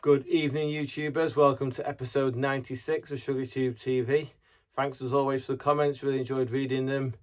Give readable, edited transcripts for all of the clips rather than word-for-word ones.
Good evening, YouTubers. Welcome to episode 96 of Shrigleytube TV. Thanks as always for the comments. Really enjoyed reading them.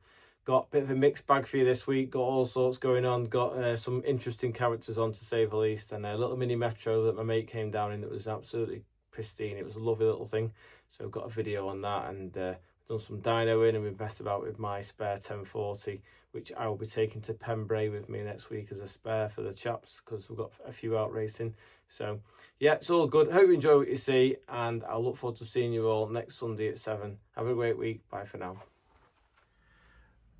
Got a bit of a mixed bag for you this week. Got all sorts going on. Got some interesting characters on, to say the least. And a little mini metro that my mate came down in that was absolutely pristine. It was a lovely little thing. So got a video on that, and done some dyno in, and we've messed about with my spare 1040, which I will be taking to Pembrey with me next week as a spare for the chaps, because we've got a few out racing. So yeah, it's all good. Hope you enjoy what you see, and I'll look forward to seeing you all next Sunday at 7. Have a great week. Bye for now.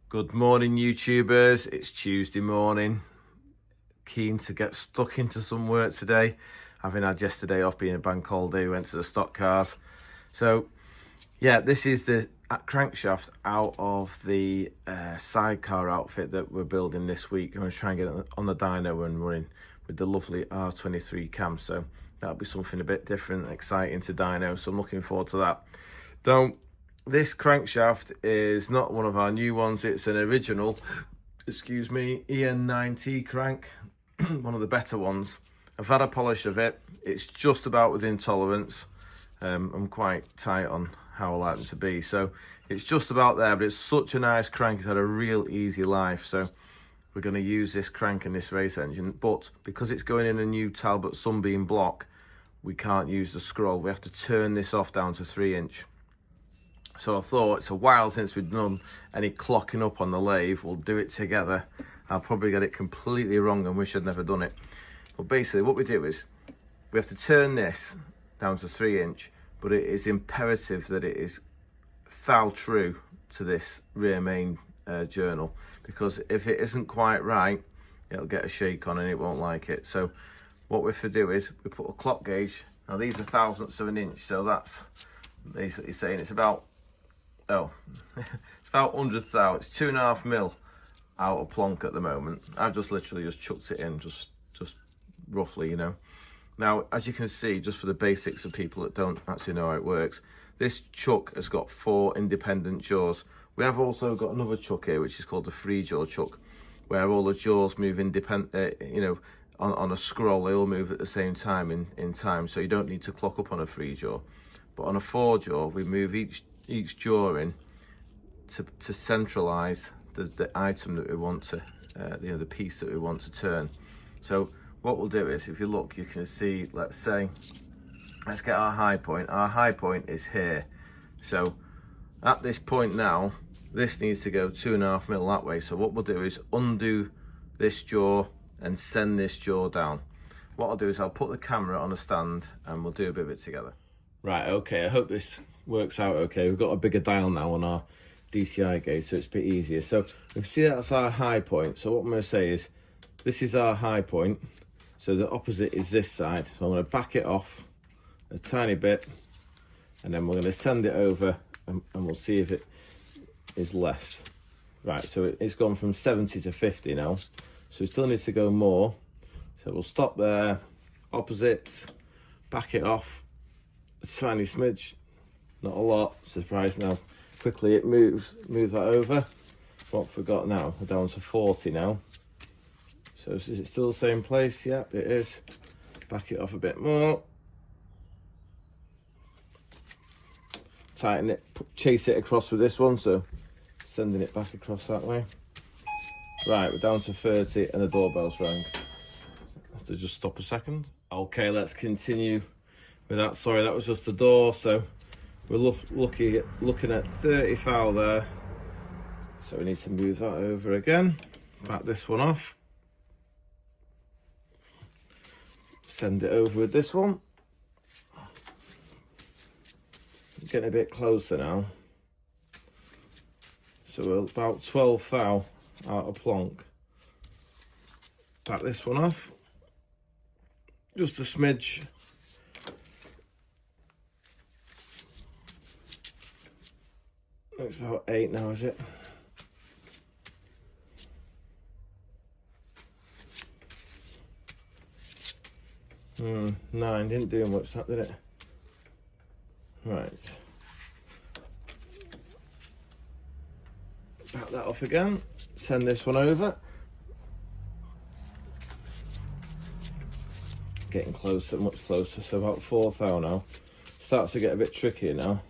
Good morning, YouTubers. It's Tuesday morning. Keen to get stuck into some work today. Having had yesterday off, being a bank holiday, went to the stock cars. So yeah, this is the crankshaft out of the sidecar outfit that we're building this week. I'm going to try and get it on the dyno and running with the lovely R23 cam. So that'll be something a bit different, exciting to dyno. So I'm looking forward to that. Though this crankshaft is not one of our new ones. It's an original, excuse me, EN9T crank, one of the better ones. I've had a polish of it. It's just about within tolerance. I'm quite tight on how I like them to be, so it's just about there, but it's such a nice crank. It's had a real easy life, so we're going to use this crank in this race engine. But because it's going in a new Talbot Sunbeam block, we can't use the scroll. We have to turn this off down to 3-inch. So I thought, it's a while since we've done any clocking up on the lathe. We'll do it together. I'll probably get it completely wrong and wish I'd never done it. But basically what we do is we have to turn this down to 3-inch, but it is imperative that it is thou true to this rear main journal, because if it isn't quite right, it'll get a shake on and it won't like it. So what we have to do is we put a clock gauge. Now these are thousandths of an inch, so that's basically saying it's about, it's about 100th out. It's 2.5 mil out of plonk at the moment. I've just literally just chucked it in, just roughly, you know. Now, as you can see, just for the basics of people that don't actually know how it works, this chuck has got 4 independent jaws. We have also got another chuck here, which is called the free jaw chuck, where all the jaws move independent, you know, on a scroll. They all move at the same time in time, so you don't need to clock up on a free jaw. But on a 4 jaw, we move each jaw in to centralize the item that we want to, you know, the piece that we want to turn. So what we'll do is, if you look, you can see, let's say, let's get our high point. Our high point is here. So at this point now, this needs to go 2.5 mil that way. So what we'll do is undo this jaw and send this jaw down. What I'll do is I'll put the camera on a stand and we'll do a bit of it together. Right, okay, I hope this works out okay. We've got a bigger dial now on our DCI gauge, so it's a bit easier. So you can see that's our high point. So what I'm going to say is, this is our high point. So the opposite is this side. So I'm going to back it off a tiny bit, and then we're going to send it over, and we'll see if it is less. Right, so it's gone from 70 to 50 now. So it still needs to go more. So we'll stop there, opposite, back it off, a tiny smidge, not a lot. Surprise now, quickly it moves. Move that over. What have we got now? We're down to 40 now. So is it still the same place? Yep, it is. Back it off a bit more. Tighten it, chase it across with this one, so sending it back across that way. Right, we're down to 30 and the doorbell's rang. Have to just stop a second. Okay, let's continue with that. Sorry, that was just the door. So we're looking at 30 foul there. So we need to move that over again. Back this one off. Send it over with this one. Getting a bit closer now. So we're about 12 foul out of plonk. Back this one off. Just a smidge. It's about 8 now, is it? Nine, didn't do much that, did it? Right. Back that off again. Send this one over. getting closer, much closer. So about 4th hour now. Starts to get a bit trickier now.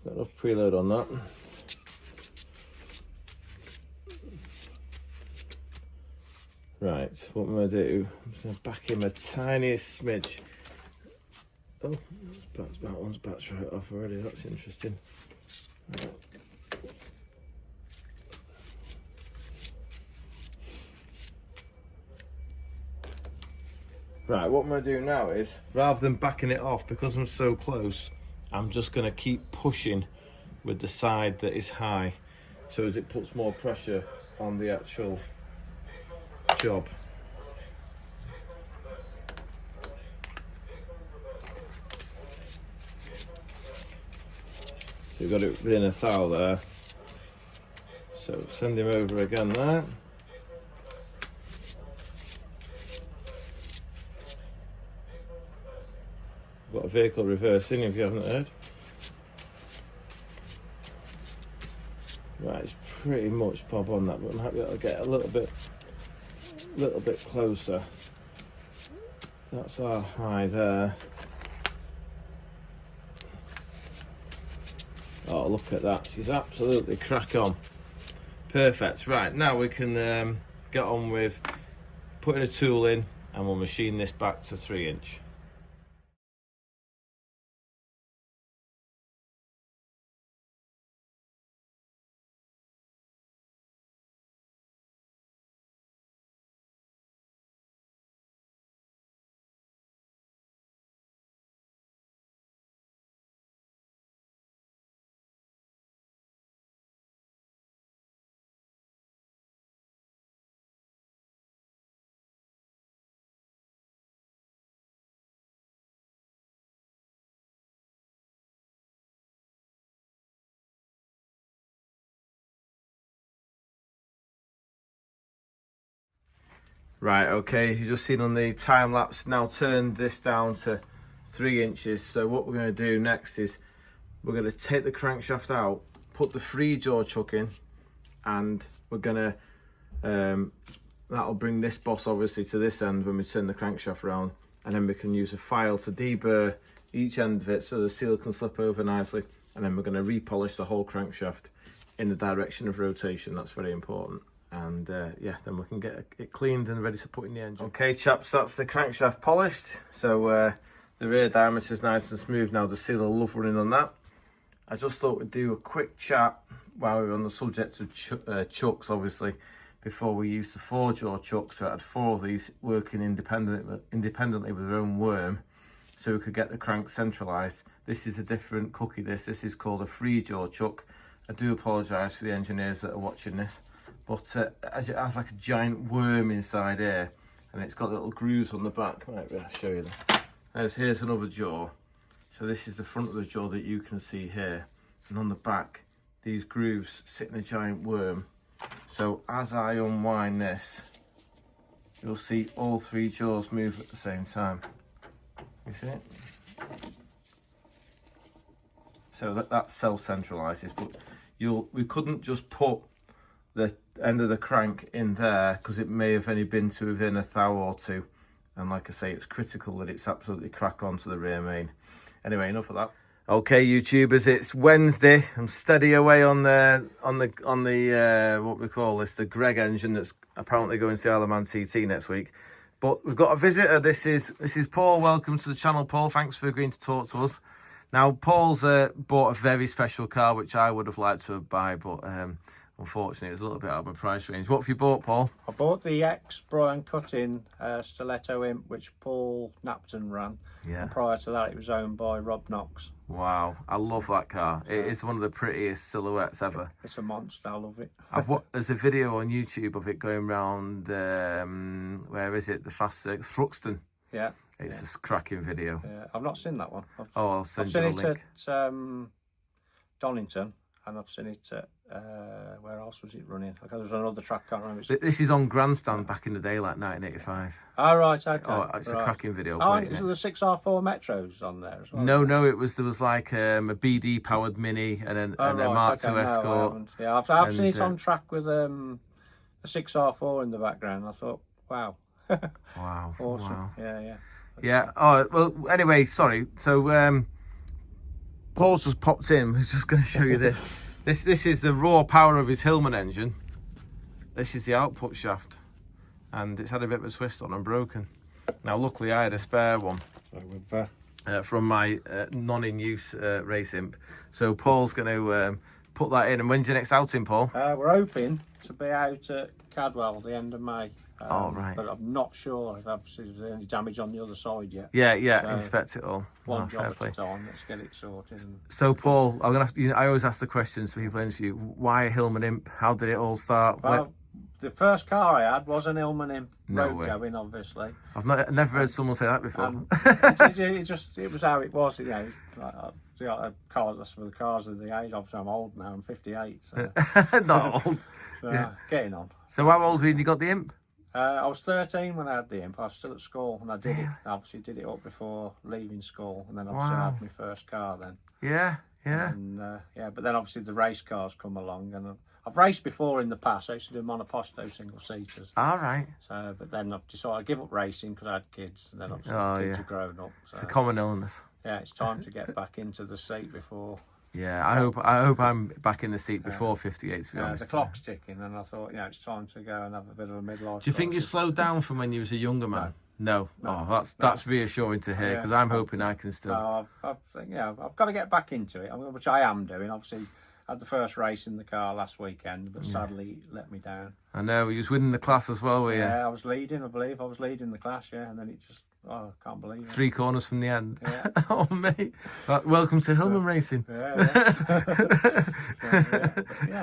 Got enough preload on that. Right, what I'm going to do, I'm just going to back him a tiniest smidge. Oh, that one's backed right off already, that's interesting. Right. Right, what I'm going to do now is, rather than backing it off, because I'm so close, I'm just going to keep pushing with the side that is high, so as it puts more pressure on the actual job. So we've got it within a thou there. So send him over again there. Got a vehicle reversing if you haven't heard. Right, it's pretty much bob on that, but I'm happy that I'll get a little bit closer. That's our high there. Oh, look at that, she's absolutely crack on. Perfect. Right, now we can get on with putting a tool in, and we'll machine this back to 3-inch. Right, okay, you just seen on the time lapse, now turn this down to 3 inches. So what we're going to do next is we're going to take the crankshaft out, put the 3-jaw chuck in, and we're going to, that'll bring this boss obviously to this end when we turn the crankshaft around, and then we can use a file to deburr each end of it so the seal can slip over nicely, and then we're going to repolish the whole crankshaft in the direction of rotation. That's very important. And yeah, then we can get it cleaned and ready to put in the engine. Okay chaps, that's the crankshaft polished. So the rear diameter is nice and smooth now. The seal will love running on that. I just thought we'd do a quick chat while we were on the subject of chucks, obviously, before we used the 4-jaw chuck. So I had 4 of these working independently with their own worm, so we could get the crank centralised. This is a different cookie. This is called a 3-jaw chuck. I do apologise for the engineers that are watching this. But as it has like a giant worm inside here, and it's got little grooves on the back. Right, I'll show you that. Here's another jaw. So this is the front of the jaw that you can see here. And on the back, these grooves sit in a giant worm. So as I unwind this, you'll see all 3 jaws move at the same time. You see it? So that self-centralises, but we couldn't just put the end of the crank in there because it may have only been to within a thou or two, and like I say, it's critical that it's absolutely crack on to the rear main. Anyway, enough of that. Okay, YouTubers, it's Wednesday. I'm steady away on the what we call this, the Greg engine that's apparently going to the Isle of Man TT next week. But we've got a visitor. This is Paul. Welcome to the channel, Paul. Thanks for agreeing to talk to us. Now, Paul's bought a very special car which I would have liked to buy, but unfortunately, it's a little bit out of my price range. What have you bought, Paul? I bought the ex-Brian Cutting Stiletto Imp, which Paul Napton ran. Yeah. And prior to that, it was owned by Rob Knox. Wow, I love that car. It is one of the prettiest silhouettes ever. It's a monster, I love it. There's a video on YouTube of it going round, where is it? The Fast Circuit, Thruxton. Yeah. It's a cracking video. Yeah, I've not seen that one. I'll send you a link. I've seen it at Donington, and I've seen it at, where else was it running? There was another track, I can't remember. This is on Grandstand back in the day, like 1985. Oh, right, okay. Oh, it's a cracking video. Oh, is there the 6R4 Metros on there as well? No, there was like a BD powered Mini and a Mark II Escort. Yeah, I've seen it on track with a 6R4 in the background. I thought, wow. Wow. Awesome. Wow. Yeah. Yeah. Oh, well, anyway, sorry. So, Paul's just popped in. He's just going to show you this. This is the raw power of his Hillman engine. This is the output shaft. And it's had a bit of a twist on and broken. Now, luckily, I had a spare one. So we've, from my non-in-use race imp. So Paul's going to put that in. And when's your next outing, Paul? we're hoping to be out at Cadwell the end of May. Right. But I'm not sure if there's any damage on the other side yet. Yeah, So, inspect it all. One job at a time, let's get it sorted. And... So Paul, I'm gonna have to, I always ask the questions to people interview. Why a Hillman imp? How did it all start? Well, the first car I had was an Hillman imp. No road way. going, obviously. I've never heard someone say that before. It was how it was, you know. The cars, some of the cars of the age. Obviously, I'm old now. I'm 58. So, Not old. So, getting on. So how old were you when you got the imp? I was 13 when I had the imp. I was still at school, and I did it. Obviously, did it up before leaving school, and then obviously I had my first car then. Yeah. And but then obviously the race cars come along, and I've raced before in the past. I used to do monoposto single seaters. All right. So, but then I've decided to give up racing because I had kids, and then obviously the kids are grown up. So, it's a common illness. Yeah, it's time to get back into the seat before. Yeah, I hope I'm back in the seat before 58. To be honest, the clock's ticking, and I thought, it's time to go and have a bit of a midlife. Do you think you slowed down from when you was a younger man? No. Oh, that's reassuring to hear, because I'm hoping I can still. I think I've got to get back into it, which I am doing. Obviously, I had the first race in the car last weekend, but sadly it let me down. I know, you was winning the class as well, were you? Yeah, I was leading. I believe I was leading the class. Yeah, and then it just. Oh, I can't believe it. 3 corners from the end. Yeah. Oh, mate. Welcome to Hillman Racing. Yeah.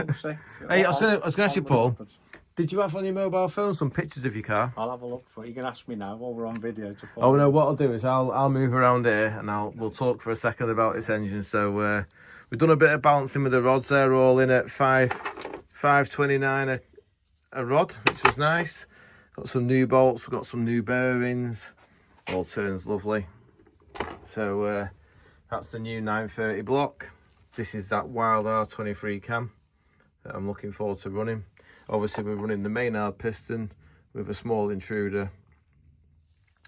We'll see. Hey, I was going to ask you, Paul, did you have on your mobile phone some pictures of your car? I'll have a look for it. You can ask me now while we're on video to follow. Oh, no, what I'll do is I'll move around here and we'll talk for a second about this engine. So we've done a bit of balancing with the rods there, all in at 529 a rod, which was nice. Got some new bolts, we've got some new bearings. All turns lovely. So that's the new 930 block. This is that wild R23 cam that I'm looking forward to running. Obviously we're running the Maynard piston with a small intruder,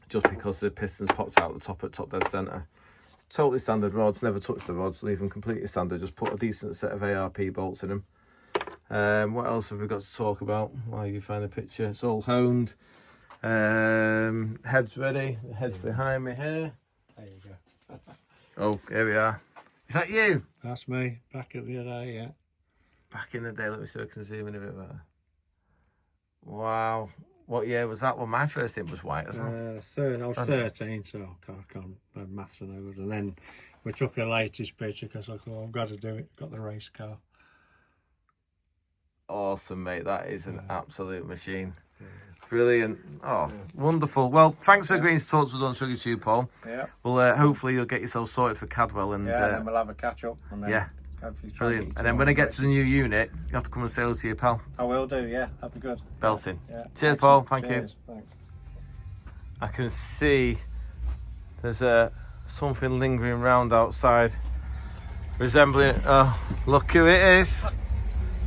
just because the piston's popped out the top at top dead centre. It's totally standard rods, never touch the rods, leave them completely standard, just put a decent set of ARP bolts in them. What else have we got to talk about while you find the picture? It's all honed. Head's ready. The head's behind me here. There you go. Oh, here we are. Is that you? That's me. Back at the other day, yeah. Back in the day. Let me see if I can zoom in a bit better. Wow. What year was that one? My first imp was white as well. I was 13, so I can't maths are no good. And then we took the latest picture because I thought, I've got to do it. Got the race car. Awesome, mate. That is an absolute machine. Brilliant. Oh, wonderful. Well, thanks for agreeing to talk to us on Shrigleytube, Paul. Yeah. Well, hopefully you'll get yourself sorted for Cadwell. And then we'll have a catch up. And then hopefully brilliant. And then when I get to the new unit, you have to come and say hello to your pal. I will do, yeah. That'd be good. Belting. Yeah. Cheers, Paul. Thank you. Thanks. I can see there's something lingering round outside, resembling. Oh, look who it is.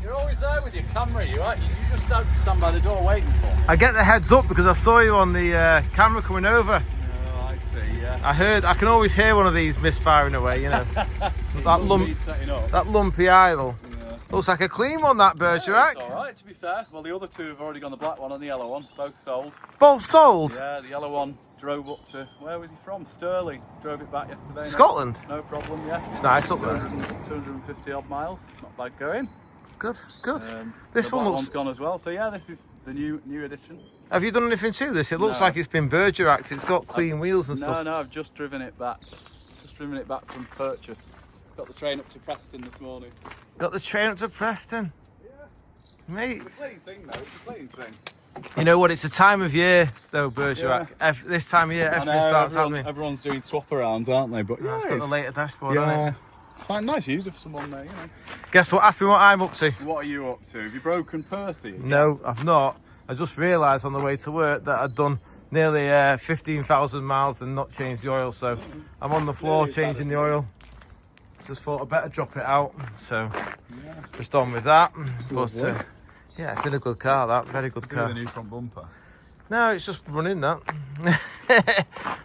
You're always there with your camera, you aren't you? You just don't stand by the door waiting for me. I get the heads up because I saw you on the camera coming over. Oh, I see, yeah. I can always hear one of these misfiring away, you know. that lumpy idle. Yeah. Looks like a clean one, that Bergerac. It's alright, to be fair. Well, the other two have already gone, the black one and the yellow one, both sold. Both sold? Yeah, the yellow one drove up to, where was he from? Stirling. Drove it back yesterday. Scotland? No problem, yeah. It's nice up there. 250 odd miles, not bad going. Good. This one looks... one's gone as well, so yeah, this is the new edition. Have you done anything to this? It looks like it's been Bergerac. It's got clean wheels and stuff. No, I've just driven it back. From purchase. Got the train up to Preston this morning. Got the train up to Preston? Yeah. Mate. It's a clean thing though, it's a clean thing. You know what, it's a time of year though, Bergerac. Yeah. This time of year, everything starts happening. Everyone's doing swap arounds, aren't they? But yeah, it's got the later dashboard on it. It's quite a nice user for someone there, you know. Guess what? Ask me what I'm up to. What are you up to? Have you broken Percy? No, I've not. I just realised on the way to work that I'd done nearly 15,000 miles and not changed the oil, so I'm on the floor changing the oil. Just thought I'd better drop it out, so just on with that. But yeah, been a good car, that very good car. The new front bumper. No, it's just running that.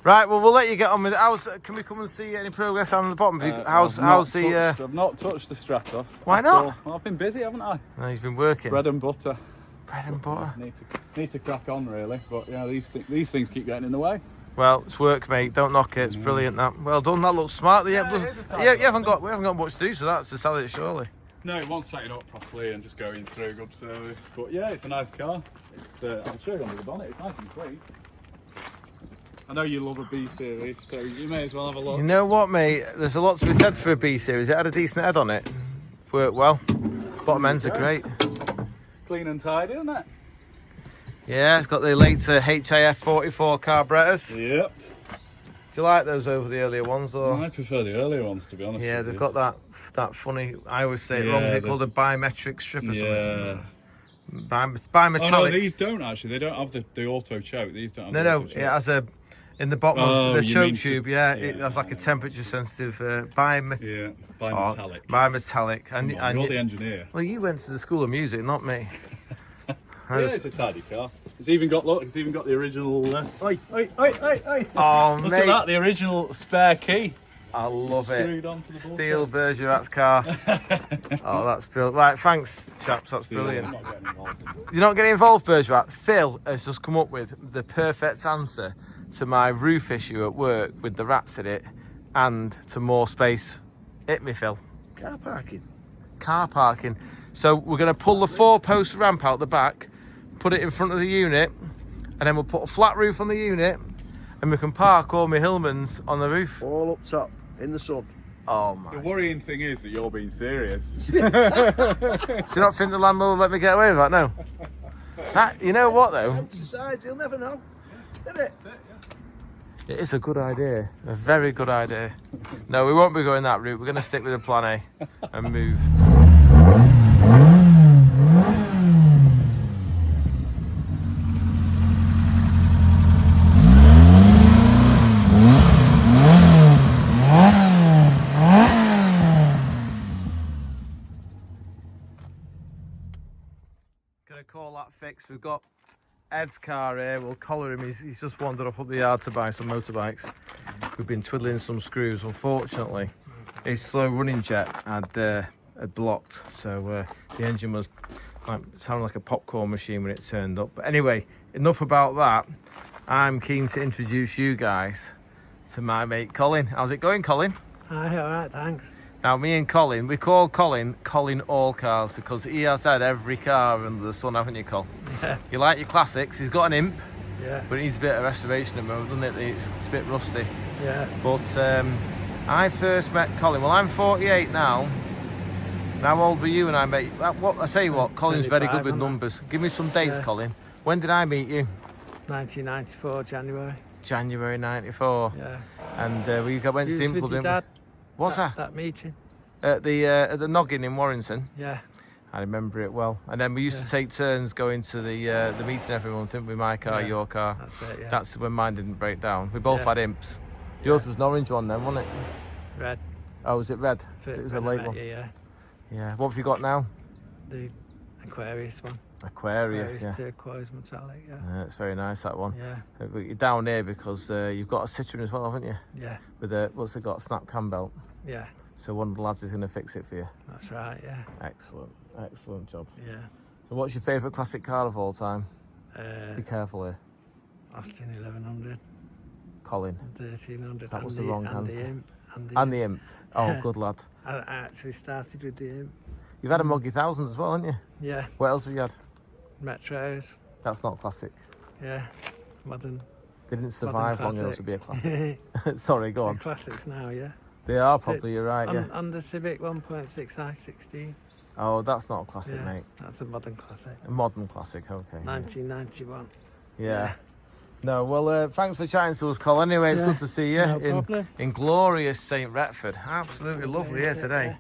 Right, well, we'll let you get on with it. Can we come and see any progress on the bottom? I've not touched the Stratos. Why not? Well, I've been busy, haven't I? No, you've been working. Bread and butter. Bread and butter. Need to crack on, really. But yeah, these things keep getting in the way. Well, it's work, mate. Don't knock it. It's brilliant. That. Well done. That looks smart. Yeah, we haven't got much to do, so that's to sell it, surely. No, it wants setting up properly and just going through good service. But yeah, it's a nice car. It's I'll show you under the bonnet. It's nice and clean. I know you love a B series, so you may as well have a look. You know what, mate? There's a lot to be said for a B series. It had a decent head on it. Worked well. Bottom ends are great. Clean and tidy, isn't it? Yeah, it's got the later HIF 44 carburetors. Yep. Do you like those over the earlier ones, or? I prefer the earlier ones, to be honest. Yeah, they've got that funny. I always say it wrong. They're called a biometric strip or something. Yeah. Bimetallic. Oh no, these don't actually. They don't have the auto choke. These don't have No, it has a in the bottom of the choke tube. It has like a temperature sensitive bimetallic. Bimetallic. And you're the engineer. Well, you went to the School of Music, not me. Yeah, it's a tidy car. It's even got the original. Oi! Oh, Look mate! at that, the original spare key. I love it. Steel Bergerat's car. Oh, that's brilliant. Right, thanks, chaps. That's brilliant. You're not getting involved, Bergerat. Phil has just come up with the perfect answer to my roof issue at work with the rats in it, and to more space. Hit me, Phil. Car parking. Car parking. So we're going to pull the 4-post ramp out the back, put it in front of the unit, and then we'll put a flat roof on the unit, and we can park all my Hillmans on the roof. All up top, in the sun. Oh my. The worrying thing is that you're being serious. Do you not think the landlord will let me get away with that? No. You know what though? Besides, you'll never know. Isn't it? It is a good idea. A very good idea. No, we won't be going that route. We're going to stick with the plan A and move. Gonna call that fixed. We've got Ed's car here. We'll collar him. He's just wandered off up the yard to buy some motorbikes. We've been twiddling some screws. Unfortunately, his slow running jet had blocked, so the engine was sounding like a popcorn machine when it turned up. But anyway, enough about that. I'm keen to introduce you guys to my mate Colin. How's it going, Colin? Hi, all right, thanks. Now, me and Colin, we call Colin All Cars because he has had every car under the sun, haven't you, Col? Yeah. You like your classics. He's got an Imp, Yeah. but it needs a bit of restoration at the moment, doesn't it? It's a bit rusty. Yeah. But I first met Colin. Well, I'm 48 now. And how old were you when I met you? I tell you what, Colin's very good with numbers. Give me some dates, Colin. When did I meet you? 1994, January. January 94. Yeah. And we went to Simple, didn't we? What's that? That meeting. At the Noggin in Warrington. Yeah. I remember it well. And then we used to take turns going to the meeting every month, didn't we? My car, your car. That's it, yeah. That's when mine didn't break down. We both had Imps. Yours was an orange one then, wasn't it? Red. Oh, was it red? It was a late one. Yeah. Yeah. What have you got now? The Aquarius one. Aquarius, yeah. Turquoise metallic, yeah. Yeah, it's very nice, that one. Yeah. But you're down here because you've got a Citroen as well, haven't you? Yeah. With a, what's it got? A snap cam belt. Yeah. So one of the lads is going to fix it for you. That's right, yeah. Excellent. Excellent job. Yeah. So what's your favourite classic car of all time? Be careful here. Austin 1100. Colin. 1300. That was the wrong answer. The Imp. And the Imp. Oh, good lad. I actually started with the Imp. You've had a Moggy 1000 as well, haven't you? Yeah. What else have you had? Metros. That's not classic. Yeah. Modern. They didn't survive long enough to be a classic. Sorry, go on. They're classics now, yeah. They are probably, you're right, yeah. On the Civic 1.6 i16. Oh, that's not a classic, mate. That's a modern classic. A modern classic, okay. 1991. Yeah. No, well, thanks for chatting to us, Col. Anyway, it's good to see you in glorious St. Retford. Absolutely lovely here today.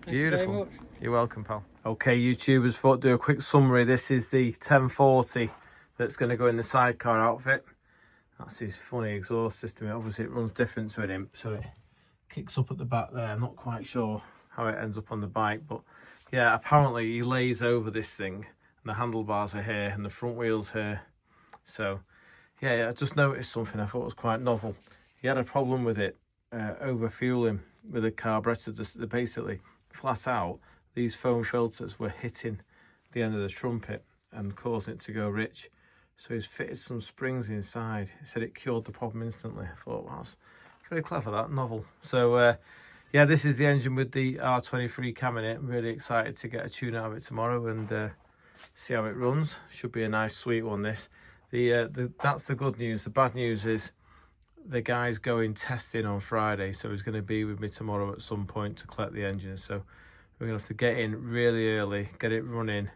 Beautiful. You're welcome, pal. Okay, YouTubers, thought I'd do a quick summary. This is the 1040 that's going to go in the sidecar outfit. That's his funny exhaust system. Obviously, it runs different to an Imp, so it kicks up at the back there. I'm not quite sure how it ends up on the bike, but yeah, apparently he lays over this thing, and the handlebars are here, and the front wheel's here. So yeah, I just noticed something I thought was quite novel. He had a problem with it over fueling with the carburetor. Basically, flat out, these foam filters were hitting the end of the trumpet and causing it to go rich. So he's fitted some springs inside. He said it cured the problem instantly. I thought, wow, that's very clever, that, novel. So yeah, this is the engine with the R23 cam in it. I'm really excited to get a tune out of it tomorrow and see how it runs. Should be a nice sweet one, this. That's the good news. The bad news is the guy's going testing on Friday, so he's going to be with me tomorrow at some point to collect the engine. So we're going to have to get in really early, get it running,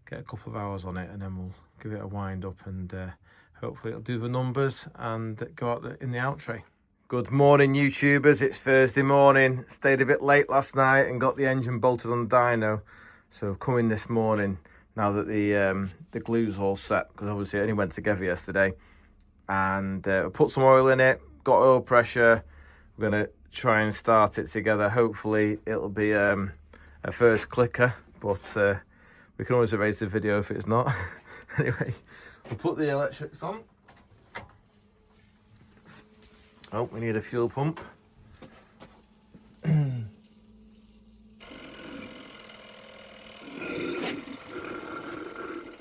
get a couple of hours on it, and then we'll give it a wind up and hopefully it'll do the numbers and go out in the out tray. Good morning, YouTubers. It's Thursday morning. Stayed a bit late last night and got the engine bolted on the dyno. So I've come in this morning now that the glue's all set, because obviously it only went together yesterday. And put some oil in it, got oil pressure. We're going to try and start it together. Hopefully it'll be a first clicker, but we can always erase the video if it's not. Anyway, we'll put the electrics on. Oh, we need a fuel pump.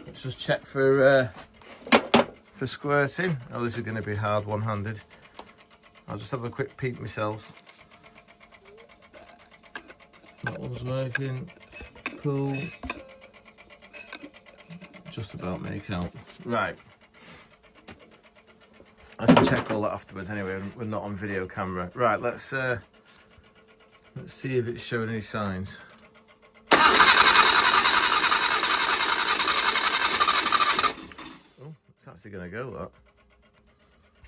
Let's just check for squirting. Oh, this is going to be hard one-handed. I'll just have a quick peek myself. That one's working. Cool. Just about make out. Right. I can check all that afterwards anyway. We're not on video camera. Right, let's see if it's showing any signs. Oh, it's actually going to go, that.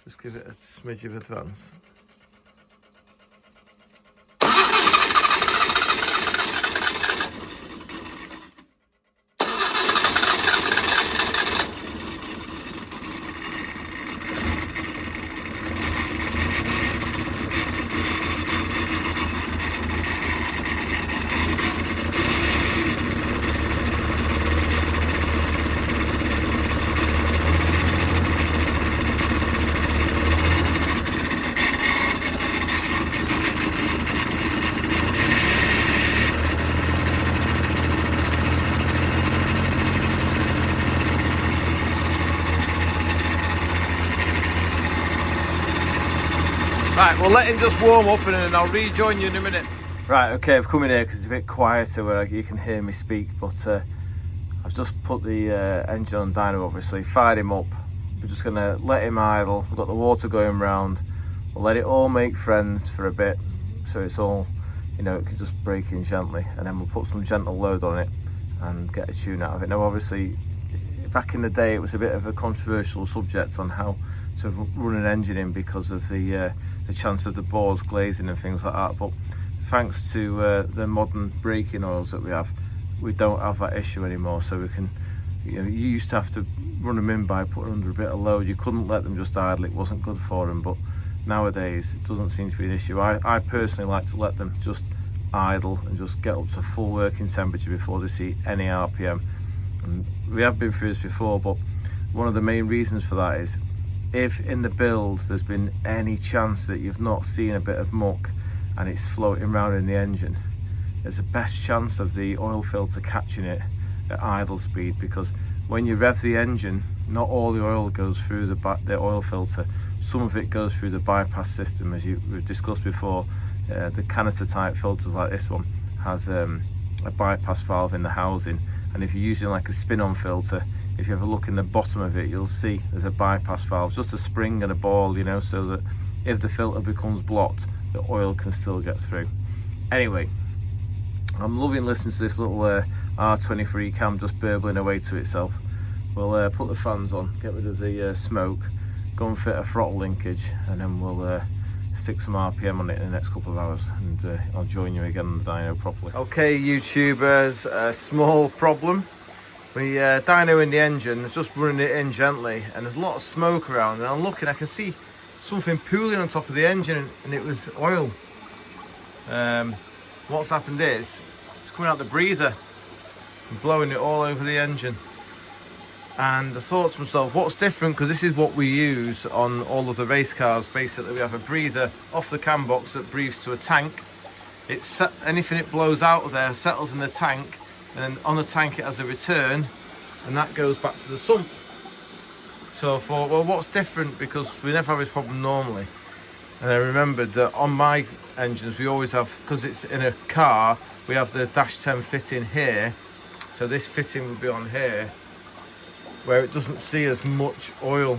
Just give it a smidge of advance. Right, we'll let him just warm up and then I'll rejoin you in a minute. Right, okay, I've come in here because it's a bit quieter where you can hear me speak, but I've just put the engine on dyno, obviously, fired him up. We're just going to let him idle. We've got the water going round. We'll let it all make friends for a bit, so it's all, you know, it can just break in gently, and then we'll put some gentle load on it and get a tune out of it. Now, obviously, back in the day, it was a bit of a controversial subject on how to run an engine in because of the chance of the boards glazing and things like that, but thanks to the modern braking oils that we don't have that issue anymore. So we can, you know, you used to have to run them in by putting under a bit of load. You couldn't let them just idle, it wasn't good for them, but nowadays it doesn't seem to be an issue. I personally like to let them just idle and just get up to full working temperature before they see any RPM. And we have been through this before, but one of the main reasons for that is if in the build there's been any chance that you've not seen a bit of muck and it's floating around in the engine, there's a best chance of the oil filter catching it at idle speed, because when you rev the engine, not all the oil goes through the oil filter. Some of it goes through the bypass system, as we've discussed before. The canister type filters like this one has a bypass valve in the housing, and if you're using like a spin-on filter, if you have a look in the bottom of it, you'll see there's a bypass valve, just a spring and a ball, you know, so that if the filter becomes blocked, the oil can still get through. Anyway, I'm loving listening to this little R23 cam just burbling away to itself. We'll put the fans on, get rid of the smoke, go and fit a throttle linkage, and then we'll stick some RPM on it in the next couple of hours, and I'll join you again on the dyno properly. Okay, YouTubers, a small problem. We dyno in the engine, just running it in gently, and there's a lot of smoke around, and I'm looking, I can see something pooling on top of the engine, and it was oil. What's happened is, it's coming out the breather and blowing it all over the engine. And I thought to myself, what's different? Because this is what we use on all of the race cars. Basically, we have a breather off the cam box that breathes to a tank. It's anything it blows out of there settles in the tank, and then on the tank it has a return, and that goes back to the sump. So I thought, well, what's different? Because we never have this problem normally. And I remembered that on my engines we always have, because it's in a car, we have the dash 10 fitting here. So this fitting would be on here, where it doesn't see as much oil.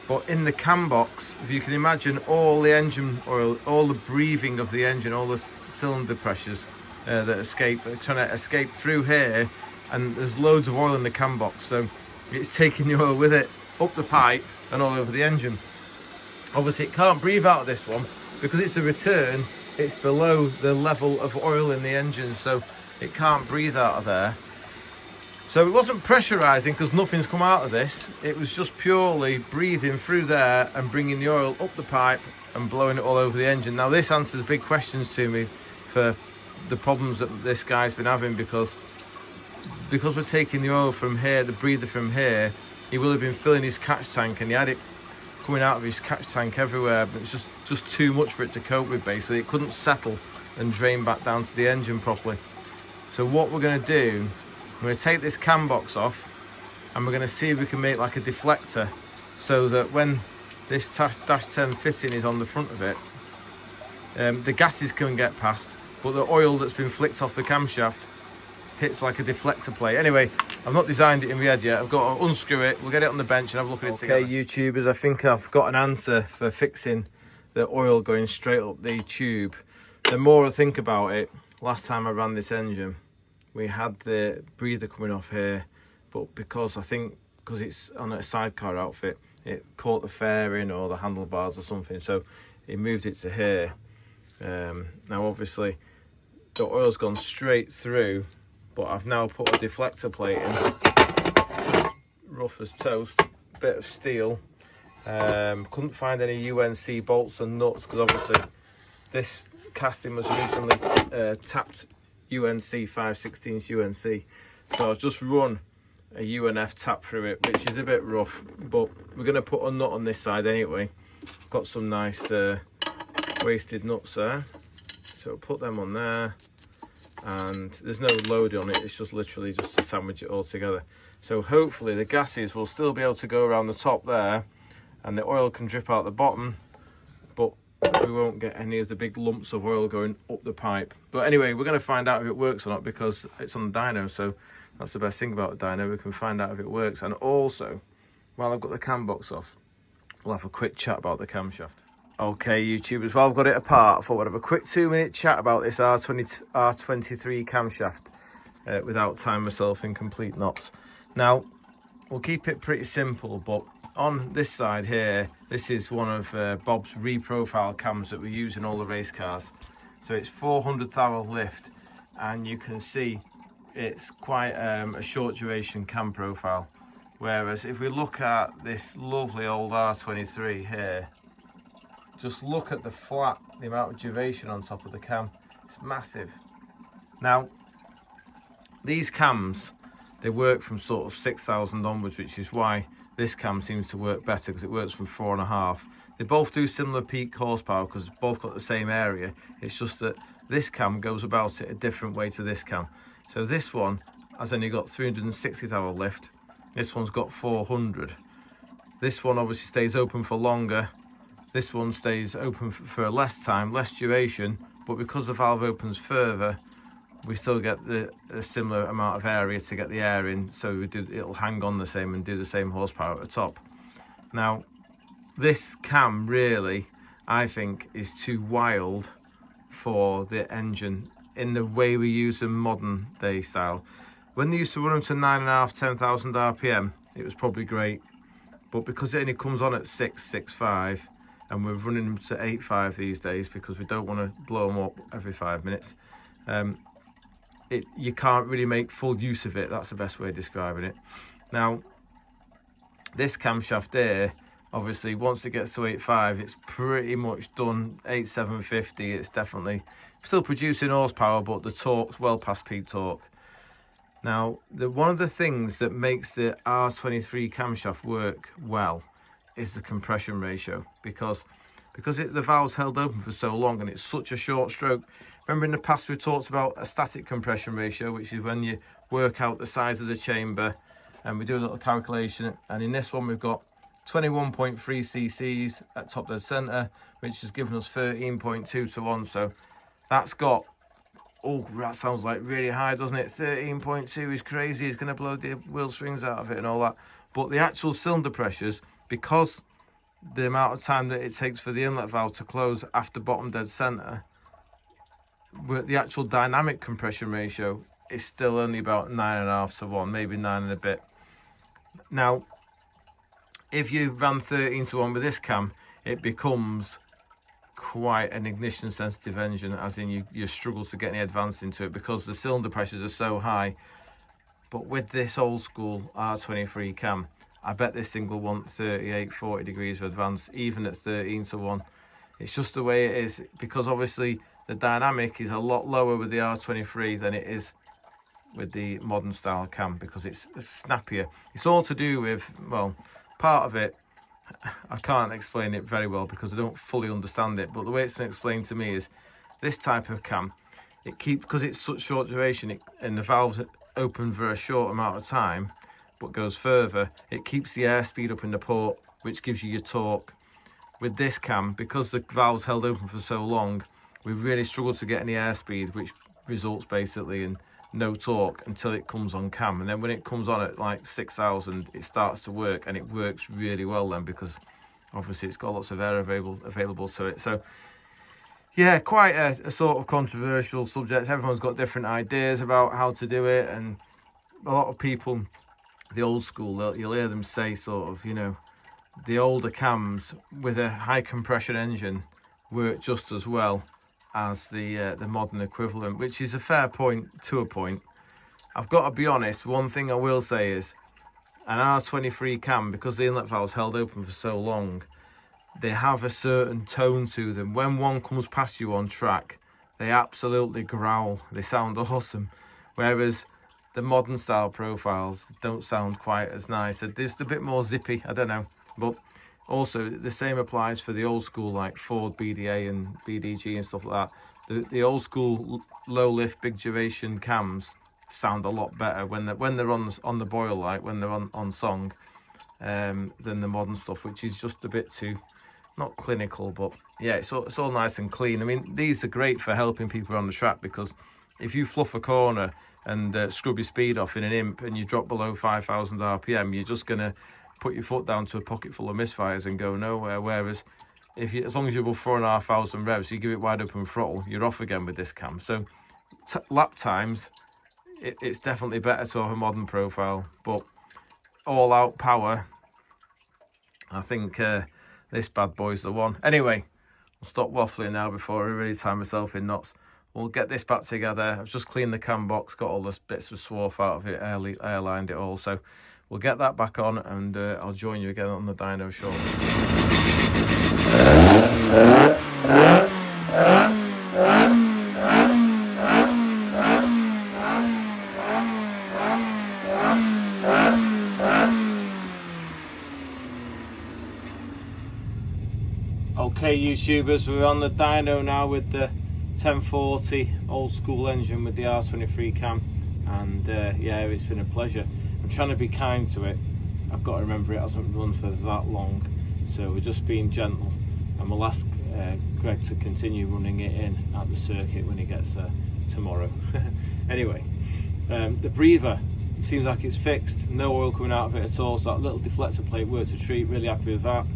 But in the cam box, if you can imagine, all the engine oil, all the breathing of the engine, all the cylinder pressures that escape, trying to escape through here, and there's loads of oil in the cam box, so it's taking the oil with it up the pipe and all over the engine. Obviously it can't breathe out of this one because it's a return, it's below the level of oil in the engine, so it can't breathe out of there. So it wasn't pressurizing because nothing's come out of this, it was just purely breathing through there and bringing the oil up the pipe and blowing it all over the engine. Now this answers big questions to me for the problems that this guy's been having, because we're taking the oil from here, the breather from here, he will have been filling his catch tank, and he had it coming out of his catch tank everywhere, but it's just too much for it to cope with. Basically it couldn't settle and drain back down to the engine properly. So what we're going to do, I'm going to take this cam box off, and we're going to see if we can make like a deflector, so that when this dash 10 fitting is on the front of it, the gases can get past, but the oil that's been flicked off the camshaft hits like a deflector plate. Anyway, I've not designed it in my head yet. I've got to unscrew it, we'll get it on the bench and have a look at it together. Okay, YouTubers, I think I've got an answer for fixing the oil going straight up the tube. The more I think about it, last time I ran this engine, we had the breather coming off here, but because it's on a sidecar outfit, it caught the fairing or the handlebars or something, so he moved it to here. Now obviously the oil's gone straight through, but I've now put a deflector plate in, rough as toast, bit of steel. Couldn't find any UNC bolts and nuts, because obviously this casting was originally tapped UNC 5/16 UNC, so I've just run a UNF tap through it, which is a bit rough, but we're going to put a nut on this side anyway. Got some nice wasted nuts there, so put them on there, and there's no load on it, it's just literally just to sandwich it all together. So hopefully the gases will still be able to go around the top there, and the oil can drip out the bottom, but we won't get any of the big lumps of oil going up the pipe. But anyway, we're going to find out if it works or not, because it's on the dyno, so that's the best thing about the dyno, we can find out if it works. And also, while I've got the cam box off, we'll have a quick chat about the camshaft. Okay, YouTubers, while I've got it apart, I thought we'd have a quick 2-minute chat about this R23 camshaft without tying myself in complete knots. Now, we'll keep it pretty simple, but on this side here, this is one of Bob's reprofile cams that we use in all the race cars. So it's 400 thou lift, and you can see it's quite a short duration cam profile. Whereas if we look at this lovely old R23 here, just look at the flat, the amount of duration on top of the cam, it's massive. Now, these cams, they work from sort of 6,000 onwards, which is why this cam seems to work better, because it works from 4.5. They both do similar peak horsepower because both got the same area. It's just that this cam goes about it a different way to this cam. So this one has only got 360 thou lift. This one's got 400. This one obviously stays open for longer. This one stays open for less time, less duration, but because the valve opens further, we still get a similar amount of area to get the air in, so it'll hang on the same and do the same horsepower at the top. Now, this cam really, I think, is too wild for the engine in the way we use them modern day style. When they used to run them to 9.5, 10,000 RPM, it was probably great, but because it only comes on at 6.5, and we're running them to 8.5 these days because we don't want to blow them up every 5 minutes, you can't really make full use of it. That's the best way of describing it. Now, this camshaft here, obviously once it gets to 8.5, it's pretty much done. 8.750, it's definitely still producing horsepower, but the torque's well past peak torque. Now, one of the things that makes the R23 camshaft work well is the compression ratio, because the valve's held open for so long and it's such a short stroke. Remember in the past we talked about a static compression ratio, which is when you work out the size of the chamber, and we do a little calculation, and in this one we've got 21.3 cc's at top dead center, which has given us 13.2 to 1. So that's got, oh, that sounds like really high, doesn't it? 13.2 is crazy. It's going to blow the wheel springs out of it and all that. But the actual cylinder pressures, because the amount of time that it takes for the inlet valve to close after bottom dead center, the actual dynamic compression ratio is still only about 9.5 to 1, maybe 9 and a bit. Now, if you ran 13 to 1 with this cam, it becomes quite an ignition sensitive engine, as in you struggle to get any advance into it because the cylinder pressures are so high. But with this old school R23 cam, I bet this thing will want 38-40 degrees of advance even at 13 to 1. It's just the way it is, because obviously the dynamic is a lot lower with the R23 than it is with the modern style cam, because it's snappier. It's all to do with, well, part of it, I can't explain it very well because I don't fully understand it, but the way it's been explained to me is this type of cam, because it's such short duration, and the valve's open for a short amount of time but goes further, it keeps the airspeed up in the port, which gives you your torque. With this cam, because the valve's held open for so long, we really struggle to get any airspeed, which results basically in no torque until it comes on cam. And then when it comes on at like 6,000, it starts to work, and it works really well then, because obviously it's got lots of air available to it. So yeah, quite a sort of controversial subject. Everyone's got different ideas about how to do it, and a lot of people, the old school, you'll hear them say sort of, you know, the older cams with a high compression engine work just as well as the modern equivalent, which is a fair point to a point. I've got to be honest, one thing I will say is an R23 cam, because the inlet valve's held open for so long, they have a certain tone to them. When one comes past you on track, they absolutely growl. They sound awesome. Whereas the modern style profiles don't sound quite as nice. They're just a bit more zippy, I don't know. But also the same applies for the old school like Ford BDA and BDG and stuff like that. The old school low lift big duration cams sound a lot better when they're on the boil light, when they're on song, than the modern stuff, which is just a bit too, not clinical, but yeah, it's all nice and clean. I mean, these are great for helping people on the track, because if you fluff a corner and scrub your speed off in an imp and you drop below 5,000 RPM, you're just going to put your foot down to a pocket full of misfires and go nowhere. Whereas as long as you're above 4,500 revs, you give it wide open throttle, you're off again with this cam. So lap times, it's definitely better to have a modern profile, but all out power, I think this bad boy's the one. Anyway, I'll stop waffling now before I really tie myself in knots. We'll get this back together. I've just cleaned the cam box, got all the bits of swarf out of it, airlined it all. So we'll get that back on, and I'll join you again on the dyno shortly. Okay, YouTubers, we're on the dyno now with the 1040 old school engine with the R23 cam, and yeah, it's been a pleasure. I'm trying to be kind to it. I've got to remember it hasn't run for that long, so we're just being gentle, and we'll ask Greg to continue running it in at the circuit when he gets there tomorrow. Anyway, the breather seems like it's fixed, no oil coming out of it at all, so that little deflector plate worked a treat, really happy with that.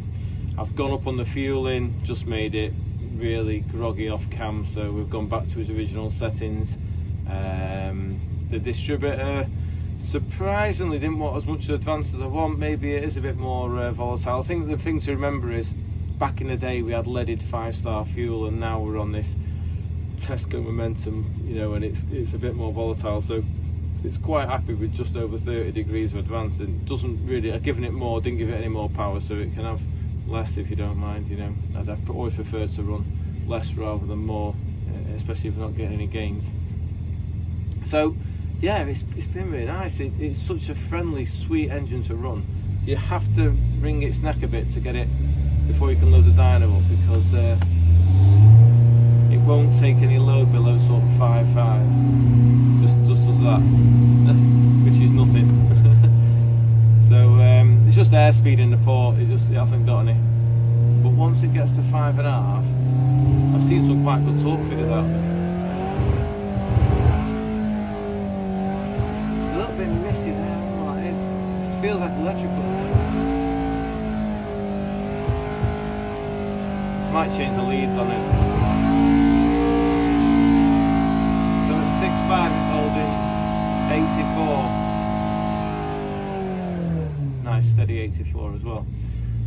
I've gone up on the fueling, just made it really groggy off cam, so we've gone back to his original settings. The distributor surprisingly didn't want as much advance as I want. Maybe it is a bit more volatile. I think the thing to remember is back in the day we had leaded 5-star fuel, and now we're on this Tesco Momentum, you know, and it's a bit more volatile, so it's quite happy with just over 30 degrees of advance, and doesn't really, I've given it more, didn't give it any more power, so it can have less if you don't mind, you know. I'd always prefer to run less rather than more, especially if we're not getting any gains. So yeah, it's been really nice. It's such a friendly, sweet engine to run. You have to wring its neck a bit to get it before you can load the dyno up, because it won't take any load below sort of 5.5. Just does that, which is nothing. So it's just airspeed in the port. It hasn't got any. But once it gets to 5.5, I've seen some quite good torque figures out there. A little bit messy there, I don't know what it is. It feels like electrical. Might change the leads on it. So at 6.5 it's holding 84. Nice steady 84 as well.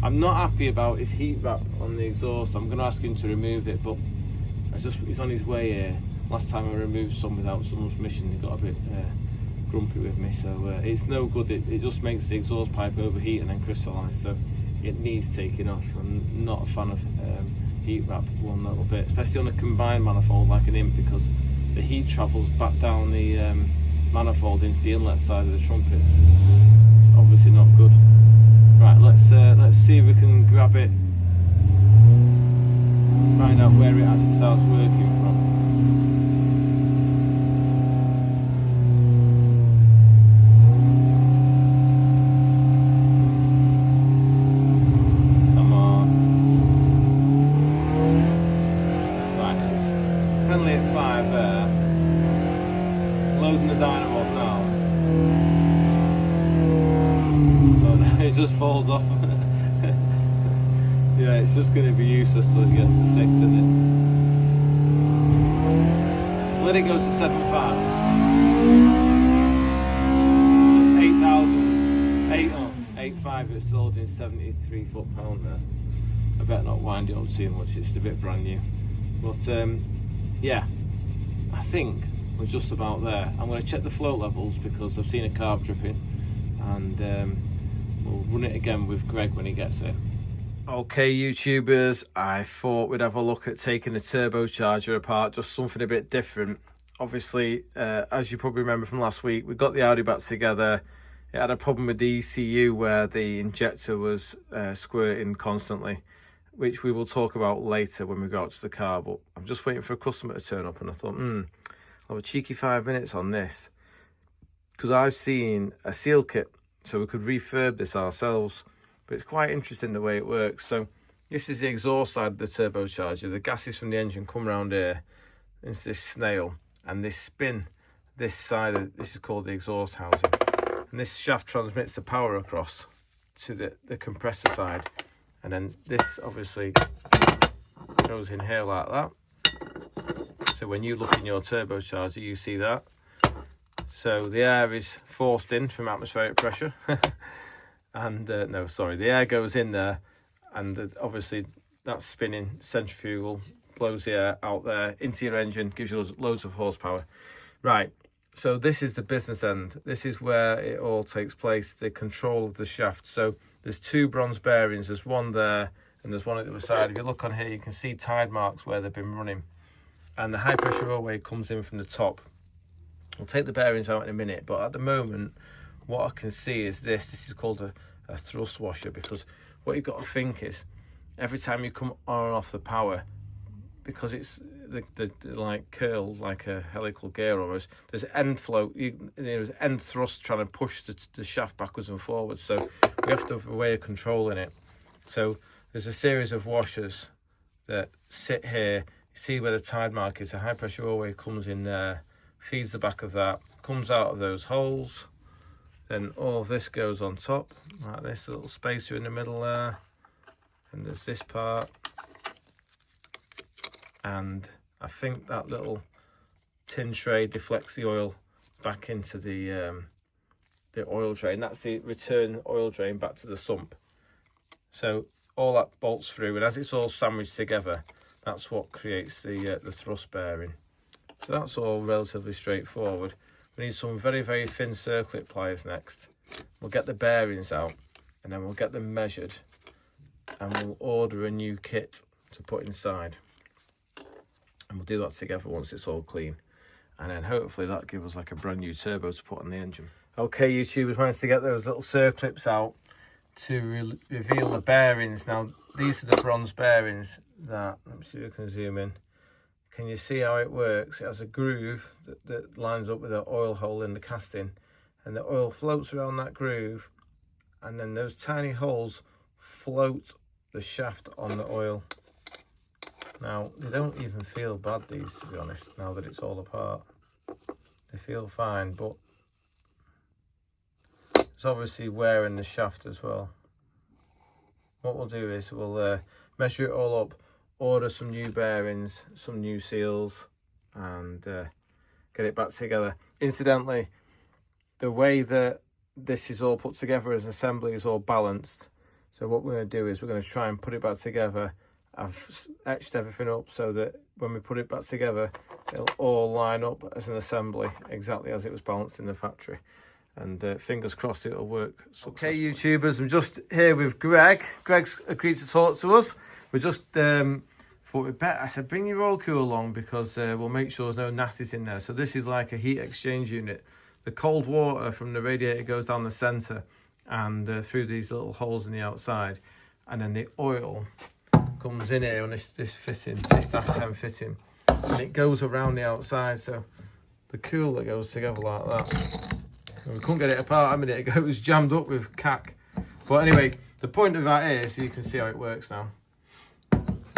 I'm not happy about his heat wrap on the exhaust. I'm going to ask him to remove it, but he's on his way here. Last time I removed some without someone's permission, he got a bit grumpy with me, so it's no good. It just makes the exhaust pipe overheat and then crystallise, so it needs taking off. I'm not a fan of heat wrap one little bit, especially on a combined manifold like an imp, because the heat travels back down the manifold into the inlet side of the trumpets. It's obviously not good. Right, let's see if we can grab it, find out where it actually starts working from. Come on. Right, it's friendly at 5 there. Loading the dyno up now. It just falls off. Yeah, it's just going to be useless till it gets to 6, isn't it? Let it go to 7.5. 8.5, it's still holding 73 foot-pound there. I better not wind it up too much, it's a bit brand new. But yeah, I think we're just about there. I'm going to check the float levels because I've seen a carb dripping, and we'll run it again with Greg when he gets it. Okay, YouTubers, I thought we'd have a look at taking the turbocharger apart, just something a bit different. Obviously, as you probably remember from last week, we got the Audi back together. It had a problem with the ECU where the injector was squirting constantly, which we will talk about later when we go out to the car. But I'm just waiting for a customer to turn up, and I thought, I'll have a cheeky 5 minutes on this, because I've seen a seal kit, so we could refurb this ourselves. But it's quite interesting the way it works. So this is the exhaust side of the turbocharger. The gases from the engine come around here into this snail, and they spin this side of, this is called the exhaust housing, and this shaft transmits the power across to the compressor side, and then this obviously goes in here like that. So when you look in your turbocharger, you see that. So the air is forced in from atmospheric pressure. And no, sorry, the air goes in there, and obviously that spinning centrifugal blows the air out there into your engine, gives you loads of horsepower. Right, so this is the business end. This is where it all takes place, the control of the shaft. So there's 2 bronze bearings, there's one there and there's one at the other side. If you look on here, you can see tide marks where they've been running, and the high pressure oil comes in from the top. We'll take the bearings out in a minute, but at the moment, what I can see is this is called a thrust washer, because what you've got to think is every time you come on and off the power, because it's the like curl like a helical gear almost, there's end flow, there's end thrust trying to push the shaft backwards and forwards, so we have to have a way of controlling it. So there's a series of washers that sit here. You see where the tide mark is, the high pressure oil comes in there, feeds the back of that, comes out of those holes, then all of this goes on top like this, a little spacer in the middle there, and there's this part, and I think that little tin tray deflects the oil back into the oil drain. That's the return oil drain back to the sump. So all that bolts through, and as it's all sandwiched together, that's what creates the thrust bearing. So that's all relatively straightforward. We need some very, very thin circlip pliers next. We'll get the bearings out, and then we'll get them measured, and we'll order a new kit to put inside. And we'll do that together once it's all clean. and then hopefully that'll give us like a brand new turbo to put on the engine. Okay, YouTubers, managed to get those little circlips out to reveal the bearings. Now, these are the bronze bearings that, let me see if I can zoom in. Can you see how it works? It has a groove that lines up with an oil hole in the casting, and the oil floats around that groove, and then those tiny holes float the shaft on the oil. Now, they don't even feel bad, these, to be honest, now that it's all apart. They feel fine, but it's obviously wear in the shaft as well. What we'll do is we'll measure it all up, order some new bearings, some new seals, and get it back together. Incidentally, the way that this is all put together as an assembly is all balanced. So what we're going to do is we're going to try and put it back together. I've etched everything up so that when we put it back together, it'll all line up as an assembly, exactly as it was balanced in the factory. And fingers crossed it'll work. Okay, YouTubers, I'm just here with Greg. Greg's agreed to talk to us. We just thought we'd better. I said, bring your roll cooler along because we'll make sure there's no nasties in there. So this is like a heat exchange unit. The cold water from the radiator goes down the centre and through these little holes in the outside. And then the oil comes in here on this fitting, this -10 fitting. And it goes around the outside. So the cooler goes together like that. We couldn't get it apart a minute ago. It was jammed up with cack. But anyway, the point of that is you can see how it works now.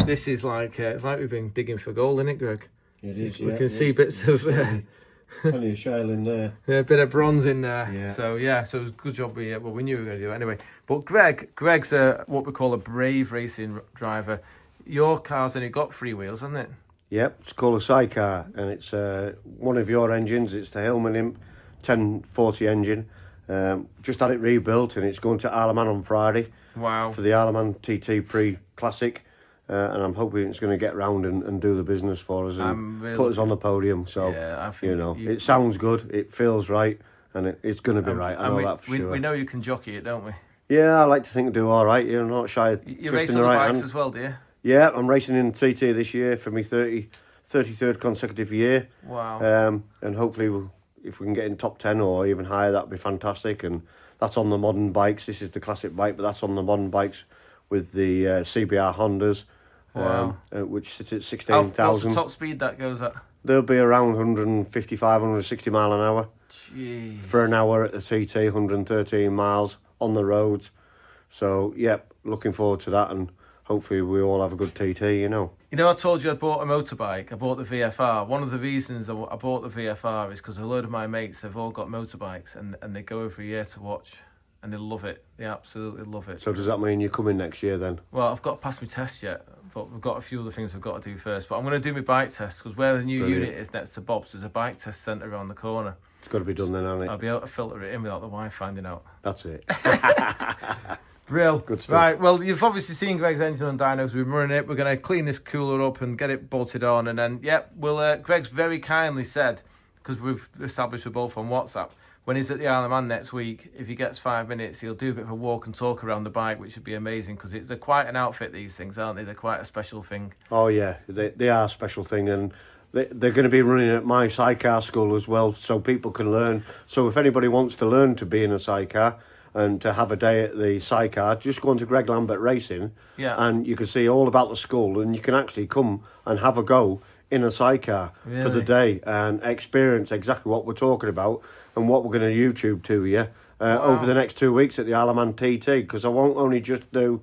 This is like it's like we've been digging for gold, isn't it, Greg? It is. We can see bits of plenty of shale in there. Yeah, a bit of bronze in there. Yeah. So yeah, so it was a good job. We knew we were going to do it anyway. But Greg's what we call a brave racing driver. Your car's only got 3 wheels, hasn't it? Yep, it's called a sidecar, and it's one of your engines. It's the Hillman Imp 1040 engine. Just had it rebuilt, and it's going to Isle of Man on Friday. Wow. For the Isle of Man TT Pre Classic, and I'm hoping it's going to get round and do the business for us and really put us on the podium. So yeah, I think it sounds good, it feels right, and it's going to be right. I know that for sure. We know you can jockey it, don't we? Yeah, I like to think I do all right. You're not shy of You twisting race the on the right bikes hand. as well, do you? Yeah, I'm racing in TT this year for my 33rd consecutive year. Wow. And hopefully, if we can get in top 10 or even higher, that'd be fantastic. And that's on the modern bikes. This is the classic bike, but that's on the modern bikes with the CBR Hondas, Wow. which sits at What's 16,000. the top speed that goes at? They'll be around 155, 160 mile an hour. Jeez. For an hour at the TT, 113 miles on the roads. So, yep, looking forward to that, and hopefully we all have a good TT, you know. You know, I told you I bought a motorbike. I bought the VFR. One of the reasons I bought the VFR is because a load of my mates, they've all got motorbikes, and they go every year to watch, and they love it. They absolutely love it. So does that mean you're coming next year then? Well, I've got to pass my test yet, but we've got a few other things I've got to do first. But I'm going to do my bike test, because where the new Brilliant. unit is next to Bob's, there's a bike test centre around the corner. It's got to be done then, hasn't it? I'll be able to filter it in without the wife finding out. That's it. Brill. Good stuff. Right, well, you've obviously seen Greg's engine on Dynos. We've been running it. We're going to clean this cooler up and get it bolted on. And then, Greg's very kindly said, because we've established we're both on WhatsApp, when he's at the Isle of Man next week, if he gets 5 minutes, he'll do a bit of a walk and talk around the bike, which would be amazing, because they're quite an outfit, these things, aren't they? They're quite a special thing. Oh, yeah, they are a special thing. And they're going to be running at my sidecar school as well, so people can learn. So if anybody wants to learn to be in a sidecar and to have a day at the sidecar, just go on to Greg Lambert Racing, and you can see all about the school, and you can actually come and have a go in a sidecar for the day and experience exactly what we're talking about and what we're going to YouTube to you over the next 2 weeks at the Isle of Man TT, because I won't only just do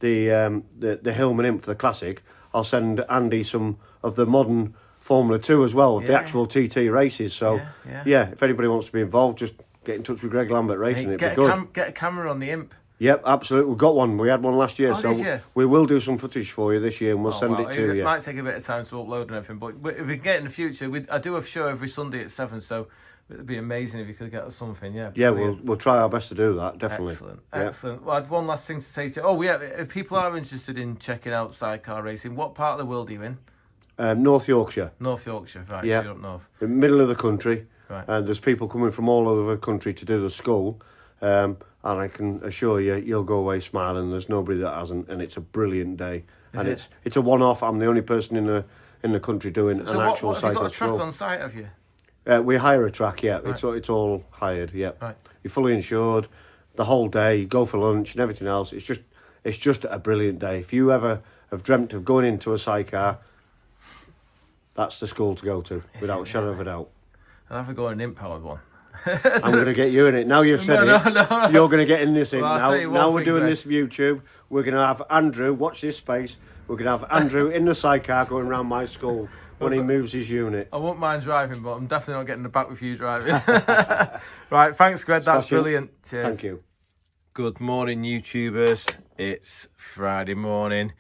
the Hillman Imp for the Classic, I'll send Andy some of the modern Formula 2 as well, of the actual TT races. So, if anybody wants to be involved, just get in touch with Greg Lambert Racing. It'd be good. Get a camera on the Imp. Yep, absolutely. We've got one. We had one last year, Oh, did you? so we will do some footage for you this year, and we'll send it to you. It might take a bit of time to upload and everything, but if we get in the future, I do a show every Sunday at 7, so it'd be amazing if you could get us something. Yeah, we'll try our best to do that, definitely. Excellent. Well, I had one last thing to say to you. Oh, yeah, if people are interested in checking out sidecar racing, what part of the world are you in? North Yorkshire. North Yorkshire, right, yeah. So you're up north. The middle of the country. Right. And there's people coming from all over the country to do the school. And I can assure you, you'll go away smiling. There's nobody that hasn't, and it's a brilliant day. It's a one-off. I'm the only person in the country doing an actual cycle have you got a track stroll. on site, have you? We hire a track, yeah. Right. It's all hired, yeah. Right. You're fully insured the whole day. You go for lunch and everything else. It's just a brilliant day. If you ever have dreamt of going into a sidecar, that's the school to go to, without a shadow of a doubt. I'll have a go in an imp-powered one. I'm going to get you in it. Now you've said No. you're going to get in this in. Well, I'll tell you one now we're thing, doing Greg. this YouTube. We're going to have Andrew, watch this space, we're going to have Andrew in the sidecar going around my school when he moves his unit. I won't mind driving, but I'm definitely not getting in the back with you driving. Right, thanks, Greg. That's Smashing. brilliant. Cheers. Thank you. Good morning, YouTubers. It's Friday morning,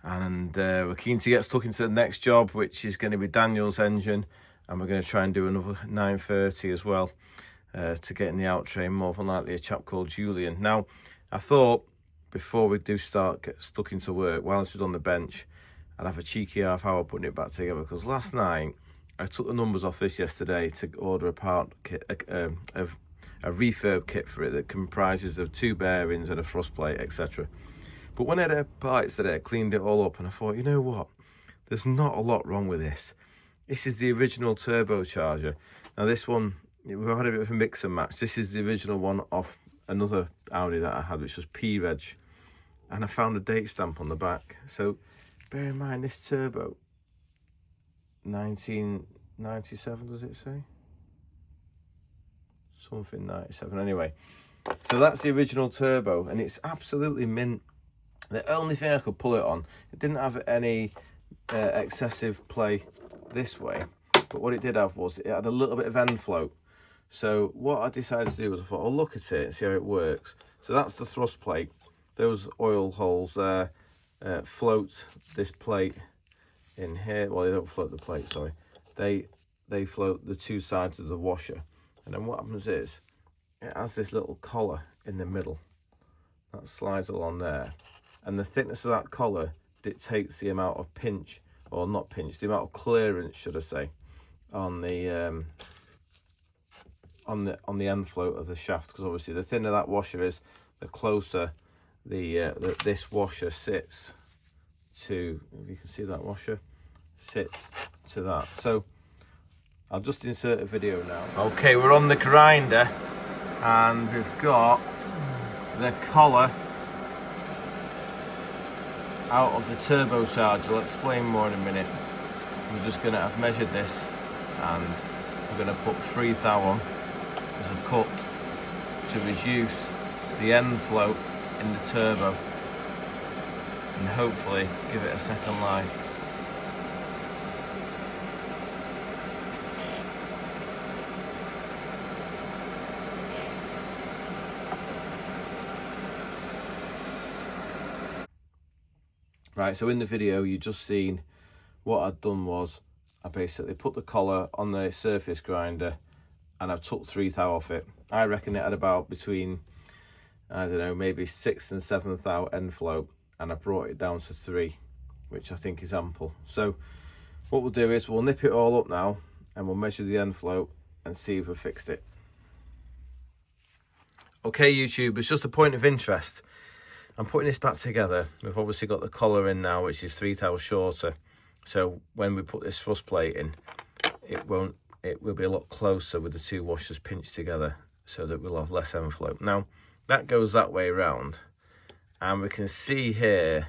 and we're keen to get stuck into the next job, which is going to be Daniel's engine, and we're going to try and do another 9:30 as well to get in the out train, more than likely a chap called Julian. Now, I thought before we do get stuck into work, while this was on the bench, I'd have a cheeky half hour putting it back together, because last night I took the numbers off this yesterday to order a part kit, a refurb kit for it that comprises of 2 bearings and a thrust plate, etc. But when I had parts today, I cleaned it all up and I thought, you know what, there's not a lot wrong with this. This is the original turbocharger. Now this one, we've had a bit of a mix and match. This is the original one off another Audi that I had, which was P-Reg, and I found a date stamp on the back. So bear in mind, this turbo, 1997, does it say? Something 97, anyway. So that's the original turbo, and it's absolutely mint. The only thing I could pull it on, it didn't have any excessive play this way, but what it did have was it had a little bit of end float. So what I decided to do was I thought, I'll look at it and see how it works. So that's the thrust plate. Those oil holes there float this plate in here. Well, they don't float the plate, sorry. They float the 2 sides of the washer. And then what happens is, it has this little collar in the middle that slides along there. And the thickness of that collar dictates the amount of pinch, or not pinch, the amount of clearance, should I say, on the end float of the shaft. Because obviously the thinner that washer is, the closer this washer sits to, if you can see that washer, sits to that. So I'll just insert a video now. Okay, we're on the grinder and we've got the collar out of the turbocharger. I'll explain more in a minute. We're just going to have measured this and we're going to put 3 thou on as a cut to reduce the end float in the turbo and hopefully give it a second life. Right, so in the video you just seen what I'd done was I basically put the collar on the surface grinder and I've took 3 thou off it. I reckon it had about between, I don't know, maybe 6 and 7 thou end float, and I brought it down to 3, which I think is ample. So what we'll do is we'll nip it all up now and we'll measure the end float and see if we've fixed it. Okay, YouTube, it's just a point of interest. I'm putting this back together. We've obviously got the collar in now, which is 3 thou shorter. So when we put this thrust plate in, it will be a lot closer with the 2 washers pinched together so that we'll have less end float. Now, that goes that way around. And we can see here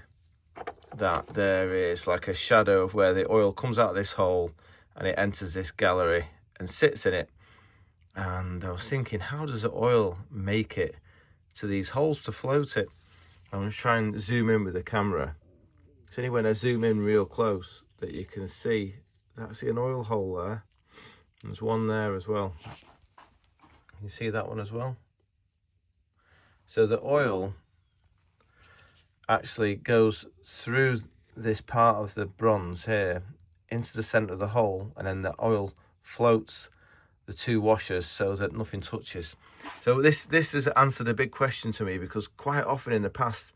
that there is like a shadow of where the oil comes out of this hole and it enters this gallery and sits in it. And I was thinking, how does the oil make it to these holes to float it? I'm just trying to zoom in with the camera. It's only when I zoom in real close that you can see, that's an oil hole there. There's one there as well. You see that one as well? So the oil actually goes through this part of the bronze here into the centre of the hole, and then the oil floats the 2 washers so that nothing touches. So this has answered a big question to me, because quite often in the past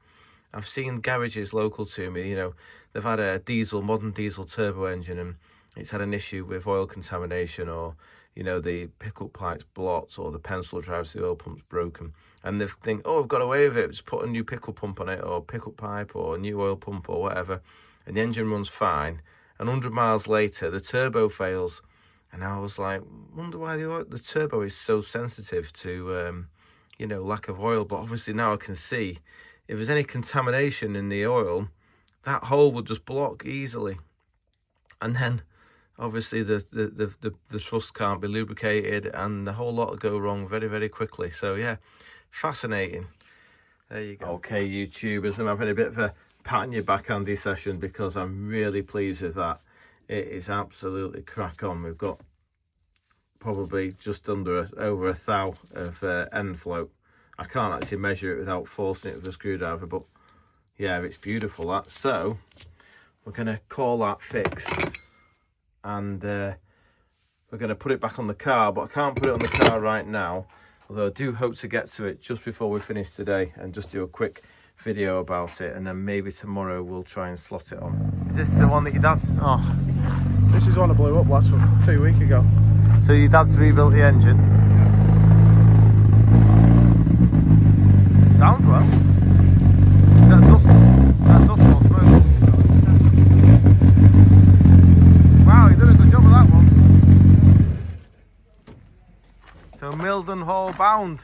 I've seen garages local to me, you know, they've had a modern diesel turbo engine and it's had an issue with oil contamination, or, you know, the pickup pipe's blocked, or the pencil drives to the oil pump's broken, and they think, oh, I've got away with it, just put a new pickup pump on it, or pickup pipe, or a new oil pump, or whatever, and the engine runs fine, and 100 miles later the turbo fails And I was like, wonder why the turbo is so sensitive to, you know, lack of oil. But obviously now I can see if there's any contamination in the oil, that hole would just block easily. And then obviously the thrust can't be lubricated and the whole lot will go wrong very, very quickly. So yeah, fascinating. There you go. Okay, YouTubers, I'm having a bit of a pat on your back Andy session because I'm really pleased with that. It is absolutely crack on. We've got probably just under over a thou of end float. I can't actually measure it without forcing it with a screwdriver, but yeah, it's beautiful that. So we're going to call that fixed, and we're going to put it back on the car, but I can't put it on the car right now, although I do hope to get to it just before we finish today and just do a quick video about it, and then maybe tomorrow we'll try and slot it on. Is this the one that your dad's... Oh, This is one that blew up last week, 2 weeks ago. so your dad's rebuilt the engine? Sounds well. Is that dust or smoke? Wow, you've done a good job of that one. So Mildenhall bound.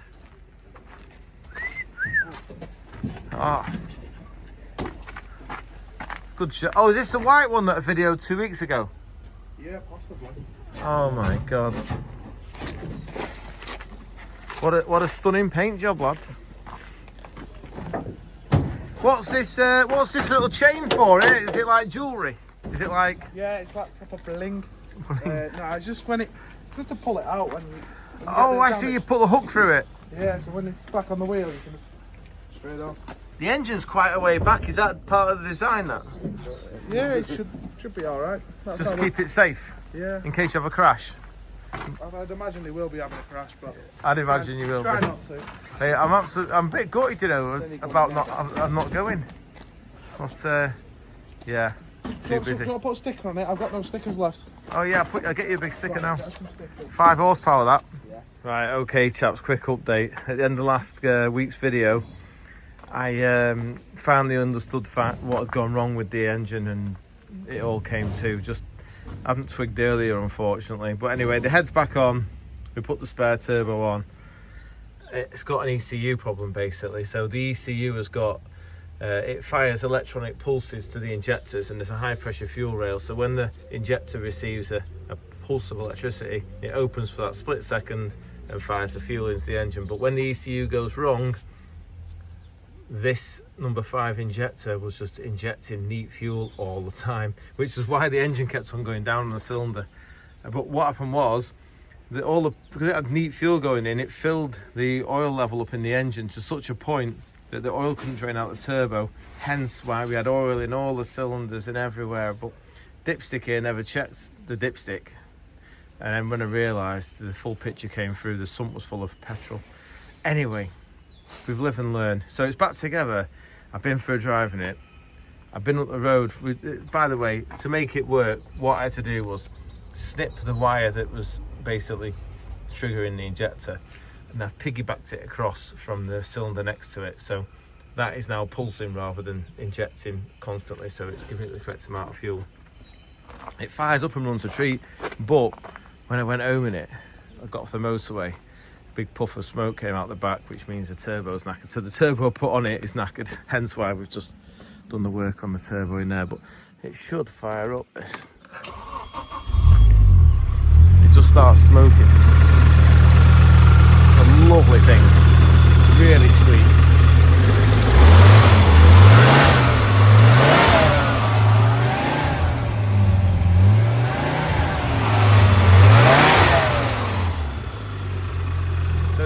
Oh. Good shot. Oh, is this the white one that I videoed 2 weeks ago? Yeah, possibly. Oh my god. What a stunning paint job, lads. What's this little chain for? Is it like jewellery? Is it like... Yeah, it's like proper bling. No, it's just when it's just to pull it out when you Oh, I see, you put the hook through it. Yeah, so when it's back on the wheel, you can just straight on. The engine's quite a way back. Is that part of the design, that? Yeah, it should be all right. Just to keep it safe, Yeah, in case you have a crash. I'd imagine they will be having a crash, but I'd imagine you will try be. not to. Hey, I'm a bit gutted, you know, about I'm not going. But yeah, too busy. Do I put a sticker on it? I've got no stickers left. Oh yeah, I'll get you a big sticker now. Get some stickers. 5 horsepower that. Yes. Right, okay chaps, quick update. At the end of last week's video, I finally understood what had gone wrong with the engine, and it all came to. Just hadn't twigged earlier, unfortunately. But anyway, the head's back on. We put the spare turbo on. It's got an ECU problem basically. So the ECU has got it fires electronic pulses to the injectors, and there's a high pressure fuel rail. So when the injector receives a pulse of electricity, it opens for that split second and fires the fuel into the engine. But when the ECU goes wrong, this number 5 injector was just injecting neat fuel all the time, which is why the engine kept on going down on the cylinder. But what happened was that because it had neat fuel going in, it filled the oil level up in the engine to such a point that the oil couldn't drain out the turbo, hence why we had oil in all the cylinders and everywhere. But dipstick here never checked the dipstick, and then when I realised the full picture came through, the sump was full of petrol. Anyway, we've lived and learned. So it's back together. I've been for a drive in it. I've been up the road. By the way, to make it work, what I had to do was snip the wire that was basically triggering the injector, and I've piggybacked it across from the cylinder next to it. So that is now pulsing rather than injecting constantly. So it's giving it the correct amount of fuel. It fires up and runs a treat, but when I went home in it, I got off the motorway, big puff of smoke came out the back, which means the turbo's knackered. So the turbo I put on it is knackered, hence why we've just done the work on the turbo in there. But it should fire up this. It just starts smoking. It's a lovely thing, really sweet.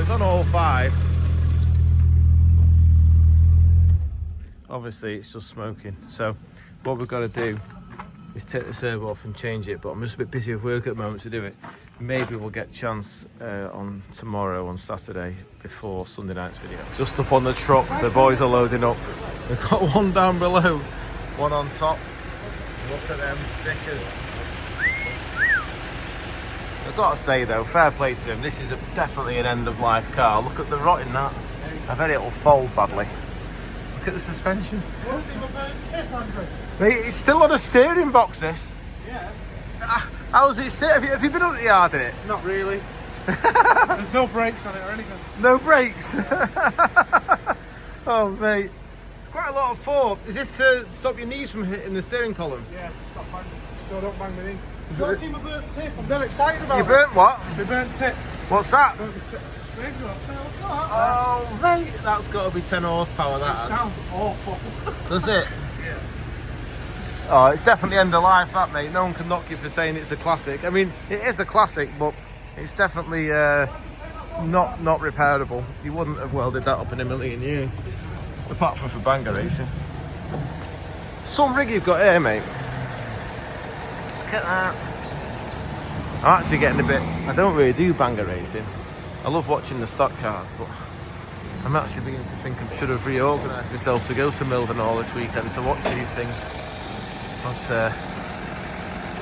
On all 5. Obviously it's just smoking, so what we've got to do is take the servo off and change it, but I'm just a bit busy with work at the moment to do it. Maybe we'll get a chance on tomorrow, on Saturday, before Sunday night's video. Just up on the truck, the boys are loading up. We've got one down below, one on top. Look at them stickers. I've got to say though, fair play to him, this is definitely an end-of-life car. Look at the rot in that. I bet it'll fold badly. Look at the suspension. It's still on a steering box, this. Yeah. How's it sit? Have you been up the yard in it? Not really. There's no brakes on it or anything. No brakes? Oh, mate. It's quite a lot of fork. Is this to stop your knees from hitting the steering column? Yeah, to stop banging. So don't bang me in. You want to see my burnt tip? I'm dead excited about it. You burnt what? My burnt tip. What's that? Burnt my tip. Space last night. What's that? Oh, mate. That's got to be 10 horsepower, that It has. sounds awful. Does it? Yeah. Oh, it's definitely end of life, that, mate. No one can knock you for saying it's a classic. I mean, it is a classic, but it's definitely not repairable. You wouldn't have welded that up in a million years, apart from for banger racing. Some rig you've got here, mate. Look at that. I'm actually getting a bit... I don't really do banger racing. I love watching the stock cars, but I'm actually beginning to think I should have reorganised myself to go to Mildenhall this weekend to watch these things. But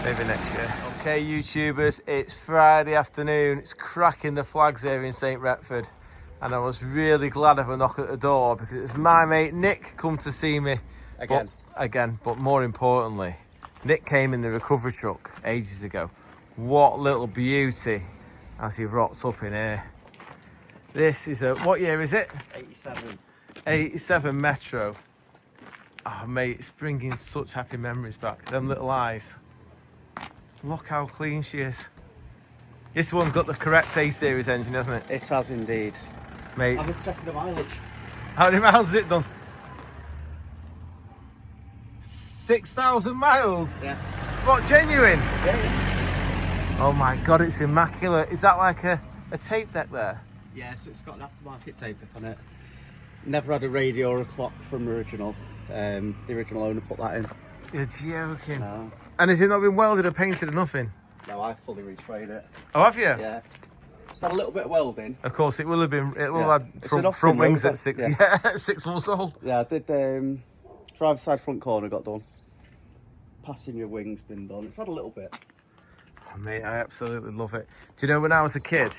maybe next year. Okay, YouTubers, it's Friday afternoon. It's cracking the flags here in St. Retford. And I was really glad of a knock at the door because it's my mate Nick come to see me. But more importantly, Nick came in the recovery truck ages ago. What little beauty as he rocked up in here. This is what year is it? 87. 87 Metro. Oh, mate, it's bringing such happy memories back. Them little eyes. Look how clean she is. This one's got the correct A-Series engine, hasn't it? It has indeed. Mate, I was checking the mileage. how many miles has it done? 6,000 miles? Yeah. What, genuine? Yeah. Oh my God, it's immaculate. Is that like a tape deck there? Yeah, so it's got an aftermarket tape deck on it. Never had a radio or a clock from the original. The original owner put that in. You're joking. No. And has it not been welded or painted or nothing? No, I fully resprayed it. Oh, have you? Yeah. It's had a little bit of welding. Of course, it will have been. It will Yeah. have It's an had Austin front wings Rover. at 6. Yeah. Yeah, 6 months old. Yeah, I did driver's side front corner got done. Passenger wings been done. It's had a little bit. Oh, mate, I absolutely love it. Do you know when I was a kid,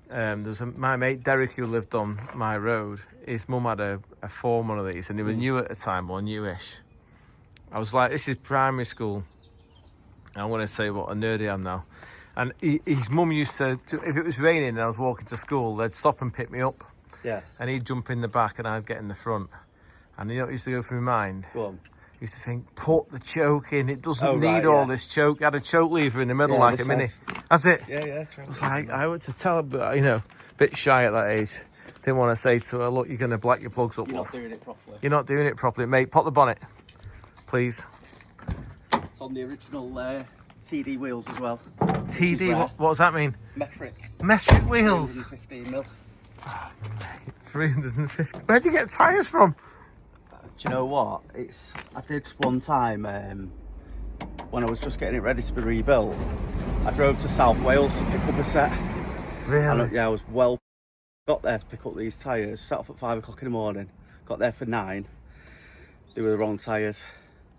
there's my mate Derek who lived on my road. His mum had a Form one of these, and they were new at the time, or newish. I was like, this is primary school. I want to say what a nerd I am now. And his mum used to, if it was raining and I was walking to school, they'd stop and pick me up. Yeah. And he'd jump in the back and I'd get in the front. And you know what used to go through my mind? Go on. I used to think, put the choke in. It doesn't Oh, need right, all yeah. this choke. It had a choke lever in the middle Yeah, like a this Mini. has. That's it. Yeah, yeah. I was like, I went to tell her, but, you know, a bit shy at that age. Didn't want to say to her, look, you're going to black your plugs up, You're love. not doing it properly. You're not doing it properly. Mate, pop the bonnet, please. It's on the original TD wheels as well. TD, what does that mean? Metric. Metric wheels. 315 mil. 350. Where do you get tyres from? Do you know what? I did one time when I was just getting it ready to be rebuilt. I drove to South Wales to pick up a set. Really? And yeah, I was got there to pick up these tyres. Set off at 5 o'clock in the morning. Got there for 9. They were the wrong tyres.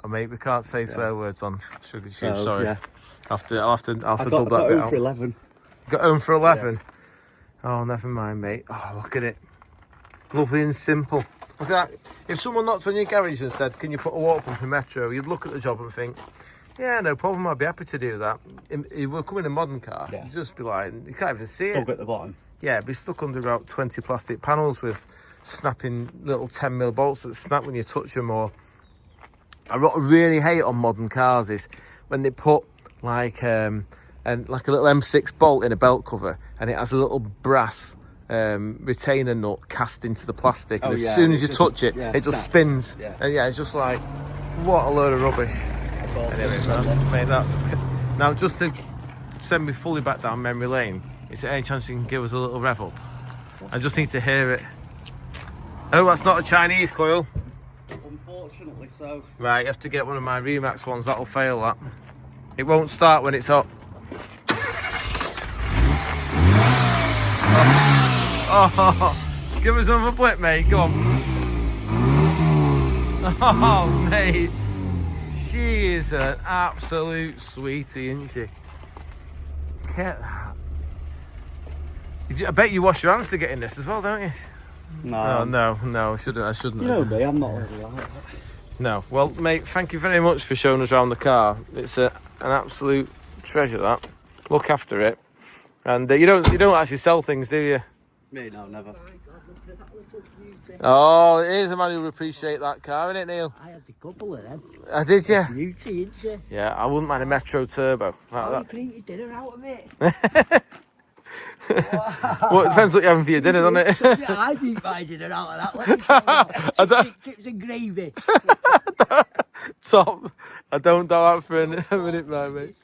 Oh, mate, we can't say swear words on Shrigleytube, sorry. Yeah. I'll have to I dub got that bit home out. for 11. Got home for 11? Yeah. Oh, never mind, mate. Oh, look at it. Lovely and simple. Look at that. If someone knocked on your garage and said, can you put a water pump in Metro, you'd look at the job and think, yeah, no problem, I'd be happy to do that. It will come in a modern car. Yeah. You'd just be like, you can't even see it. Dug at the bottom. Yeah, it'd be stuck under about 20 plastic panels with snapping little 10mm bolts that snap when you touch them. Or what I really hate on modern cars is when they put like a little M6 bolt in a belt cover and it has a little brass retainer nut cast into the plastic, and as soon as you touch it, it just spins. Yeah. And yeah, it's just like, what a load of rubbish. That's awesome. Anyway, mate, that's now just to send me fully back down memory lane. Is there any chance you can give us a little rev up? I just need to hear it. Oh, that's not a Chinese coil. Unfortunately so. Right, you have to get one of my Remax ones, that'll fail that. It won't start when it's up. Oh, give us another blip, mate, go on. Oh, mate. She is an absolute sweetie, isn't she? Look at that. I bet you wash your hands to get in this as well, don't you? No. Oh, no, I shouldn't. You know me, I'm not really like that. No. Well, mate, thank you very much for showing us around the car. It's an absolute treasure that. Look after it. And you don't actually sell things, do you? Me, no, never. Oh, here's a man who will appreciate that car, isn't it, Neil? I had a couple of them. Did you? Beauty, isn't she? Yeah, I wouldn't mind a Metro Turbo. Oh, you can eat your dinner out of it. Well, it depends what you're having for your dinner, doesn't it? Yeah, I'd eat my dinner out of that. Let me tell you. Chips and gravy. Top. I don't doubt that for a minute, mate.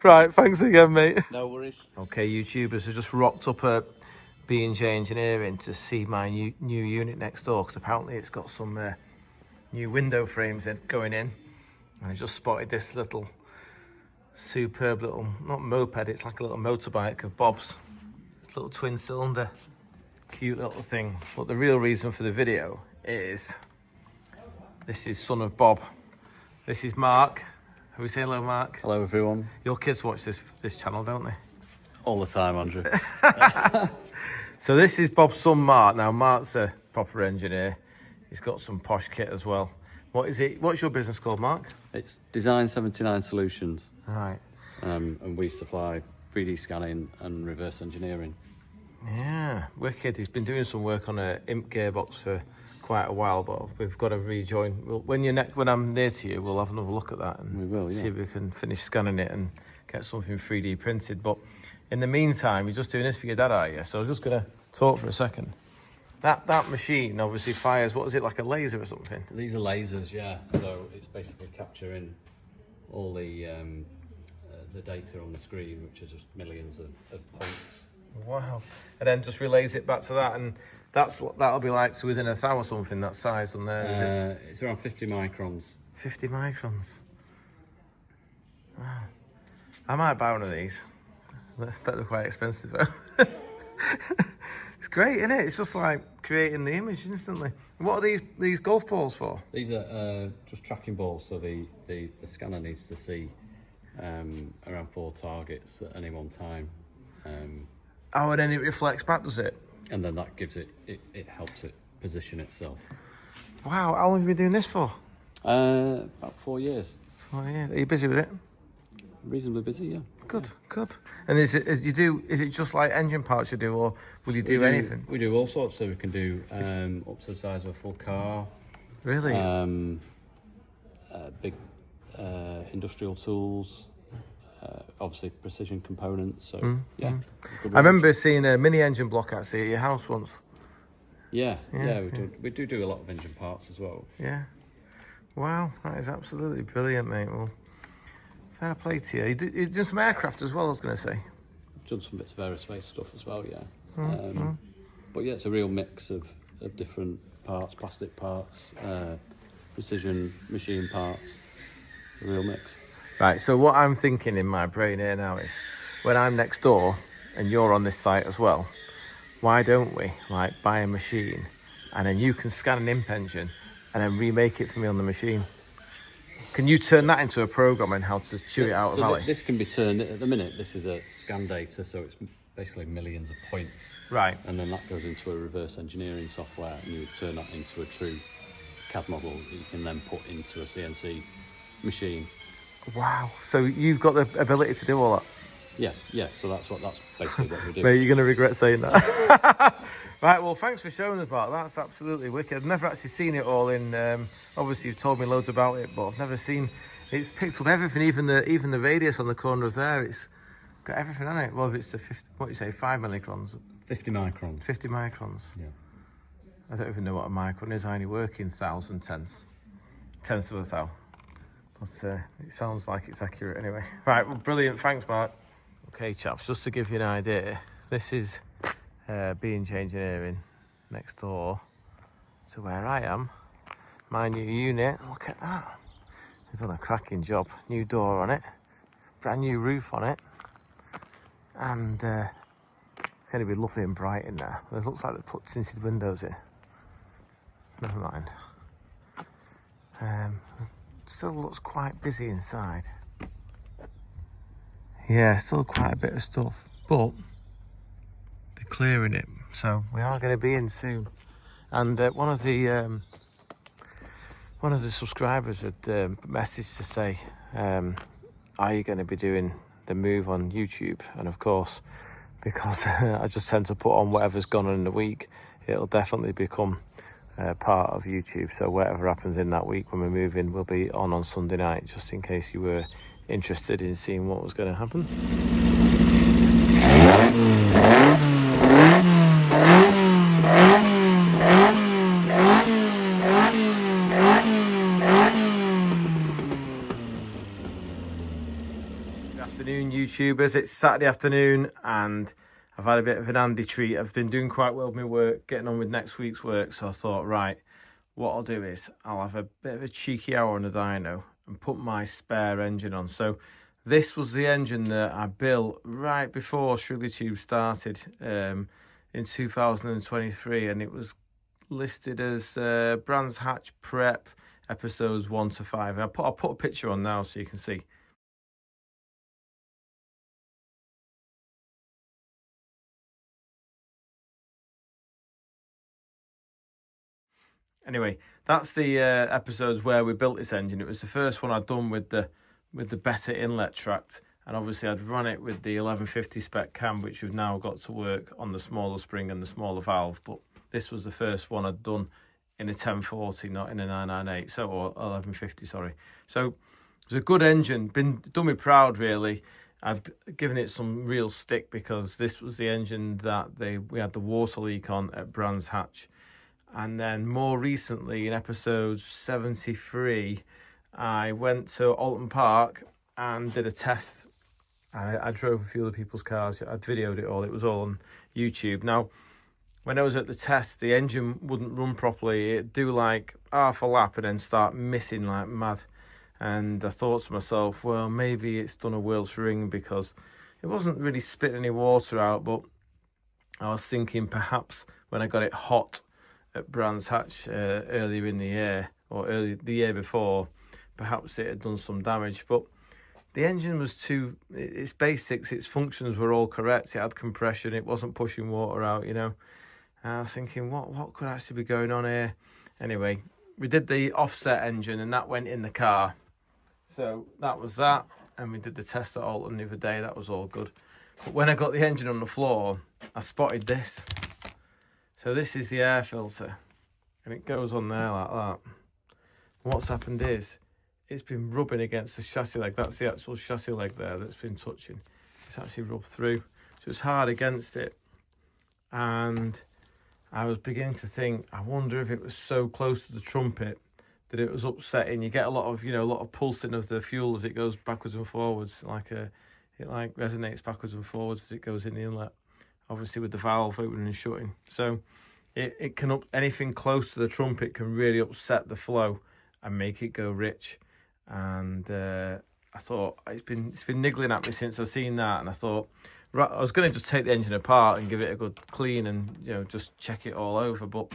Right, thanks again, mate. No worries. Okay, YouTubers, I just rocked up at B&J Engineering to see my new unit next door, because apparently it's got some new window frames going in. And I just spotted this little superb little, not moped, it's like a little motorbike of Bob's. Little twin cylinder, cute little thing. But the real reason for the video is, this is son of Bob. This is Mark. Have we say hello, Mark? Hello everyone. Your kids watch this channel, don't they? All the time, Andrew. So this is Bob's son, Mark. Now, Mark's a proper engineer. He's got some posh kit as well. What is it? What's your business called, Mark? It's Design 79 Solutions. All right. And we supply 3D scanning and reverse engineering. Yeah, wicked. He's been doing some work on a imp gearbox for quite a while, but we've got to rejoin. When I'm near to you, we'll have another look at that and We will, yeah. see if we can finish scanning it and get something 3D printed. But in the meantime, you're just doing this for your dad, are you? So I'm just going to talk for a second. That machine obviously fires, what is it, like a laser or something? These are lasers, yeah. So it's basically capturing all the data on the screen, which is just millions of points. Wow. And then just relays it back to that, and that'll be like, so within a thou or something, that size on there, is it? It's around 50 microns. 50 microns. Wow. I might buy one of these. That's better, quite expensive though. It's great, isn't it? It's just like creating the image instantly. What are these golf balls for? These are just tracking balls, so the scanner needs to see around 4 targets at any one time. Oh, and then it reflects back, does it? And then that gives it helps it position itself. Wow, how long have you been doing this for? About 4 years. Oh yeah, are you busy with it? Reasonably busy, yeah. Good. And is it just like engine parts you do, or will you do anything? We do all sorts, so we can do up to the size of a full car. Really? Big industrial tools, obviously precision components. So yeah. I remember seeing a mini engine block actually at your house once. Yeah. We do a lot of engine parts as well. Yeah. Wow, that is absolutely brilliant, mate. Well, fair play to you. You're doing some aircraft as well, I was going to say. I've done some bits of aerospace stuff as well, yeah. But yeah, it's a real mix of different parts, plastic parts, precision machine parts, a real mix. Right, so what I'm thinking in my brain here now is, when I'm next door and you're on this site as well, why don't we like buy a machine and then you can scan an imp engine and then remake it for me on the machine? Can you turn that into a program and how to chew it out of Valley? This can be turned, at the minute, this is a scan data, so it's basically millions of points. Right. And then that goes into a reverse engineering software, and you would turn that into a true CAD model that you can then put into a CNC machine. Wow. So you've got the ability to do all that? Yeah, so that's basically what we do. Mate, you're going to regret saying that. Right, well, thanks for showing us about that. That's absolutely wicked. I've never actually seen it all in... obviously, you've told me loads about it, but I've never seen... It's picked up everything, even the radius on the corner of there. It's got everything on it. Well, if it's the 50, what do you say, 5 microns? 50 microns. 50 microns. Yeah. I don't even know what a micron is. I only work in thous and tenths of a thou. But it sounds like it's accurate anyway. Right, well, brilliant. Thanks, Mark. Okay, chaps, just to give you an idea, this is B&J Engineering next door to where I am. My new unit, look at that. He's done a cracking job. New door on it, brand new roof on it, and it's going to be lovely and bright in there. It looks like they put tinted windows in. Never mind. Still looks quite busy inside. Yeah, still quite a bit of stuff, but they're clearing it, so we are going to be in soon. And one of the subscribers had messaged to say, are you going to be doing the move on YouTube? And of course, because I just tend to put on whatever's gone on in the week, it'll definitely become part of YouTube. So whatever happens in that week when we're moving will be on Sunday night, just in case you were interested in seeing what was going to happen. Good afternoon, YouTubers. It's Saturday afternoon and I've had a bit of an Andy treat. I've been doing quite well with my work, getting on with next week's work, so I thought, right, what I'll do is I'll have a bit of a cheeky hour on the dyno and put my spare engine on. So this was the engine that I built right before Shrigleytube started in 2023, and it was listed as Brands Hatch Prep episodes 1 to 5. And I'll put a picture on now so you can see. Anyway, that's the episodes where we built this engine. It was the first one I'd done with the better inlet tract, and obviously I'd run it with the 1150 spec cam, which we've now got to work on the smaller spring and the smaller valve. But this was the first one I'd done in a 1040, not in a 998, so, or 1150, sorry. So it was a good engine, done me proud really. I'd given it some real stick because this was the engine that we had the water leak on at Brands Hatch. And then more recently, in episode 73, I went to Alton Park and did a test. I drove a few other people's cars. I videoed it all. It was all on YouTube. Now, when I was at the test, the engine wouldn't run properly. It'd do like half a lap and then start missing like mad. And I thought to myself, well, maybe it's done a Welsh ring, because it wasn't really spitting any water out. But I was thinking perhaps when I got it hot at Brands Hatch earlier in the year, or the year before, perhaps it had done some damage. But the engine was its basics, its functions were all correct. It had compression, it wasn't pushing water out, you know. And I was thinking, what could actually be going on here? Anyway, we did the offset engine and that went in the car. So that was that. And we did the test at Alton the other day, that was all good. But when I got the engine on the floor, I spotted this. So this is the air filter, and it goes on there like that. And what's happened is, it's been rubbing against the chassis leg. That's the actual chassis leg there that's been touching. It's actually rubbed through. So it's hard against it. And I was beginning to think, I wonder if it was so close to the trumpet that it was upsetting. You get a lot of pulsing of the fuel as it goes backwards and forwards. It resonates backwards and forwards as it goes in the inlet. Obviously with the valve opening and shutting. So it can anything close to the trumpet can really upset the flow and make it go rich. And I thought, it's been niggling at me since I've seen that, and I thought, right, I was going to just take the engine apart and give it a good clean and, you know, just check it all over. But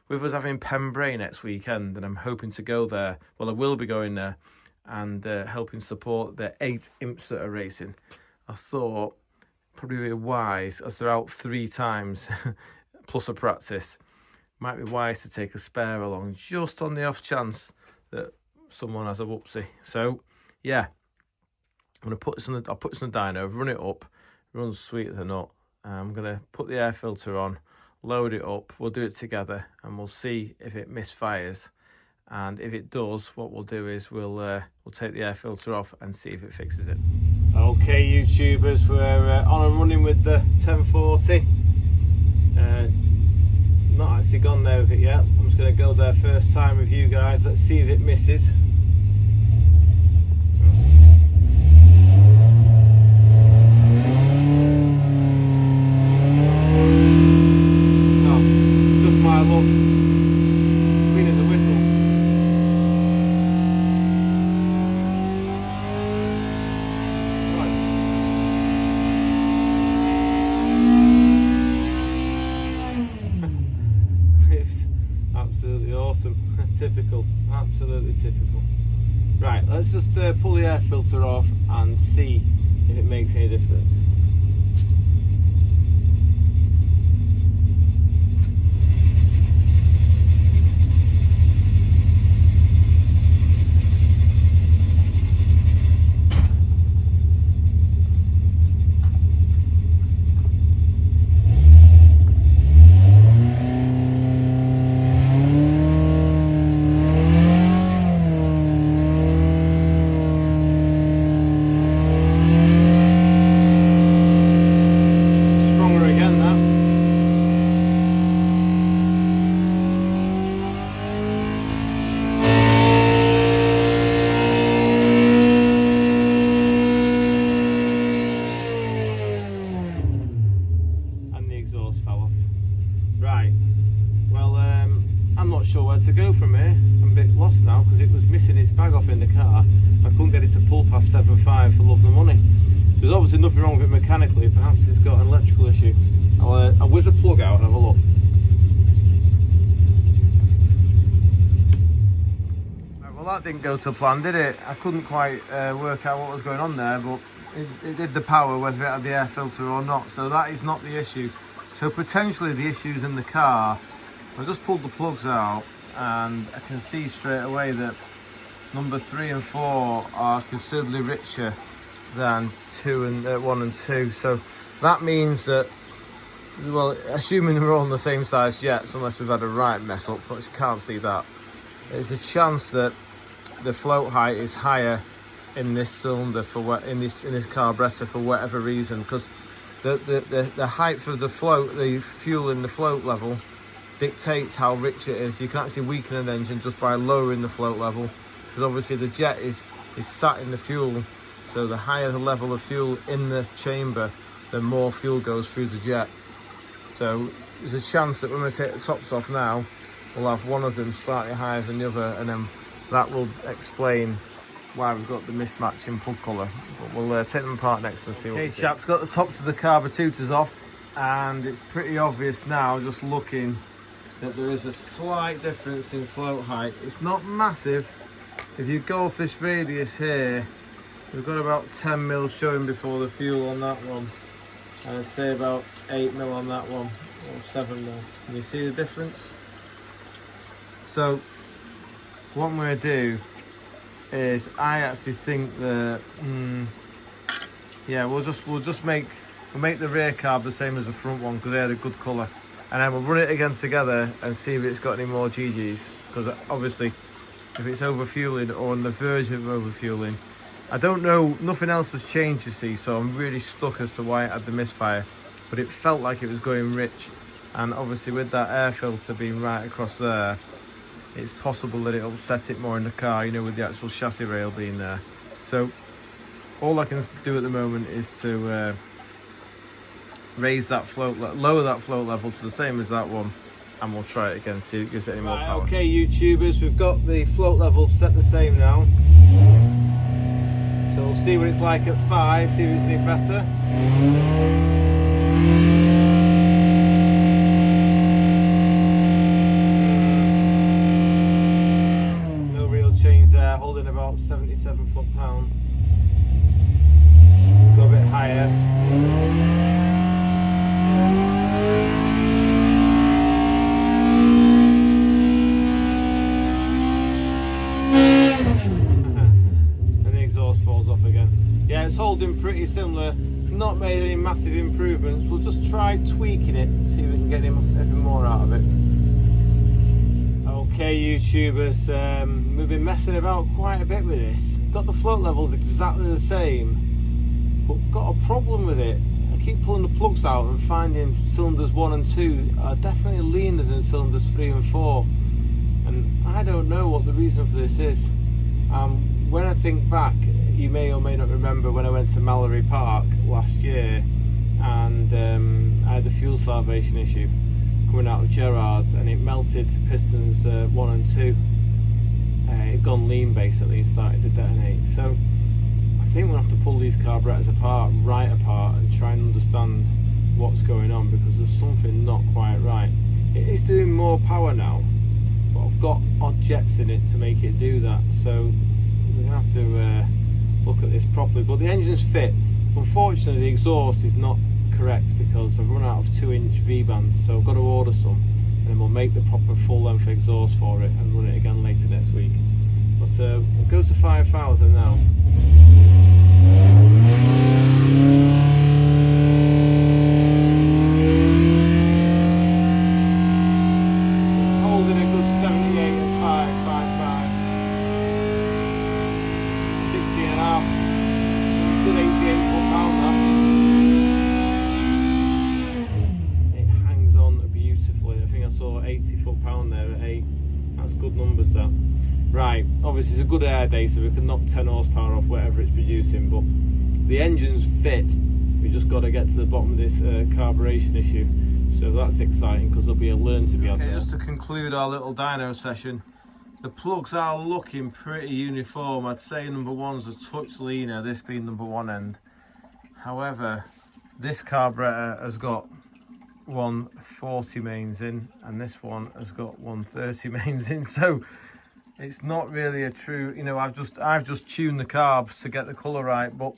with us having Pembrey next weekend, and I'm hoping to go there, well, I will be going there and helping support the 8 imps that are racing. I thought probably be wise, as they're out 3 times plus a practice, might be wise to take a spare along, just on the off chance that someone has a whoopsie. So yeah, I'm gonna put this on I'll put this on the dyno, run it up, runs sweet as a nut. I'm gonna put the air filter on, load it up, we'll do it together and we'll see if it misfires. And if it does, what we'll do is we'll take the air filter off and see if it fixes it. Okay, YouTubers, we're on and running with the 1040. Not actually gone there with it yet. I'm just going to go there first time with you guys. Let's see if it misses. Oh, just my luck. Cleaning the whistle. It's absolutely awesome. Typical, absolutely typical. Right, let's just pull the air filter off and see if it makes any difference. off in the car. I couldn't get it to pull past 7.5 for love nor money. There's obviously nothing wrong with it mechanically, perhaps it's got an electrical issue. I'll whiz a plug out and have a look. Right, well, that didn't go to plan, did it? I couldn't quite work out what was going on there, but it did the power, whether it had the air filter or not, so that is not the issue. So potentially the issue's in the car. I just pulled the plugs out and I can see straight away that number 3 and 4 are considerably richer than 1 and 2. So that means that, well, assuming we're all in the same size jets, unless we've had a right mess up, but you can't see that, there's a chance that the float height is higher in this cylinder in this carburetor for whatever reason, because the height of the float, the fuel in the float level, dictates how rich it is. You can actually weaken an engine just by lowering the float level, because obviously the jet is sat in the fuel, so the higher the level of fuel in the chamber, the more fuel goes through the jet. So there's a chance that when we take the tops off now, we'll have one of them slightly higher than the other, and then that will explain why we've got the mismatch in plug colour. But we'll take them apart next and see what we see. Okay, chaps, got the tops of the carburetors off, and it's pretty obvious now, just looking, that there is a slight difference in float height. It's not massive. If you go off this radius here, we've got about 10 mil showing before the fuel on that one, and I'd say about 8 mil on that one, or 7 mil. Can you see the difference? So what I'm going to do is, I actually think that yeah, we'll make the rear carb the same as the front one, because they had a good colour, and then we'll run it again together and see if it's got any more GGs, because obviously if it's overfueling or on the verge of overfueling, I don't know, nothing else has changed, you see, so I'm really stuck as to why it had the misfire, but it felt like it was going rich, and obviously with that air filter being right across there, it's possible that it'll set it more in the car, you know, with the actual chassis rail being there. So all I can do at the moment is to raise that lower that float level to the same as that one, and we'll try it again, see if it gives it any more power. Okay, YouTubers, we've got the float levels set the same now, so we'll see what it's like at 5, see if it's any better. Holding about 77 foot-pound. Go a bit higher. And the exhaust falls off again. Yeah, it's holding pretty similar. Not made any massive improvements. We'll just try tweaking it, see if we can get even more out of it. Okay, YouTubers, we've been messing about quite a bit with this. Got the float levels exactly the same, but got a problem with it. I keep pulling the plugs out and finding cylinders 1 and 2 are definitely leaner than cylinders 3 and 4, and I don't know what the reason for this is. When I think back, you may or may not remember when I went to Mallory Park last year, and I had a fuel salvation issue coming out of Gerard's, and it melted pistons 1 and 2. It gone lean basically and started to detonate. So I think we'll have to pull these carburetors apart, right apart, and try and understand what's going on, because there's something not quite right. It is doing more power now, but I've got odd jets in it to make it do that, so we're gonna have to look at this properly. But the engine's fit. Unfortunately, the exhaust is not correct, because I've run out of 2-inch V-bands, so I've got to order some, and then we'll make the proper full-length exhaust for it and run it again later next week. But we'll go to 5,000 now. It's holding a good 78 and 555, 60 and a half, good 88 foot-pound now. I saw 80 foot-pound there at 8. That's good numbers, that. Right, obviously it's a good air day, so we can knock 10 horsepower off whatever it's producing, but the engine's fit. We just got to get to the bottom of this carburation issue, so that's exciting, because there'll be a learn to be had there. Just to conclude our little dyno session, The plugs are looking pretty uniform. I'd say number one's a touch leaner, this being number one end. However, this carburettor has got 140 mains in, and this one has got 130 mains in. So it's not really a true, you know, I've just tuned the carbs to get the colour right, but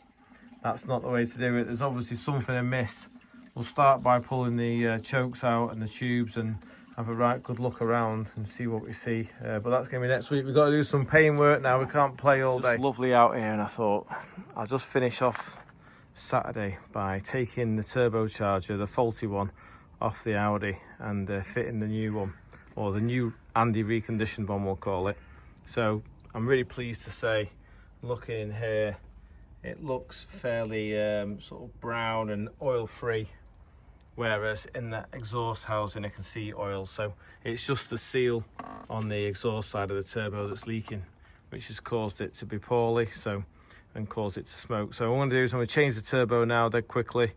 that's not the way to do it. There's obviously something amiss. We'll start by pulling the chokes out and the tubes and have a right good look around and see what we see. But that's going to be next week. We've got to do some paint work now. We can't play all day. It's lovely out here, and I thought I'll just finish off Saturday by taking the turbocharger, the faulty one, off the Audi and fitting the new one, or the new Andy reconditioned one, we'll call it. So I'm really pleased to say, looking in here, it looks fairly sort of brown and oil free, whereas in the exhaust housing I can see oil. So it's just the seal on the exhaust side of the turbo that's leaking, which has caused it to be poorly, so, and caused it to smoke. So what I'm going to do is I'm going to change the turbo now dead quickly,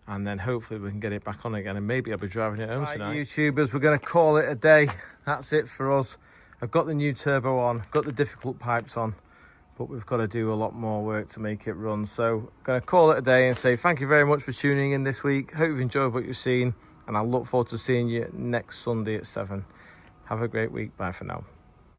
and then hopefully we can get it back on again, and maybe I'll be driving it home tonight. YouTubers, we're going to call it a day. That's it for us. I've got the new turbo on, got the difficult pipes on, but we've got to do a lot more work to make it run. So I'm going to call it a day and say thank you very much for tuning in this week. Hope you've enjoyed what you've seen, and I look forward to seeing you next Sunday at 7. Have a great week. Bye for now.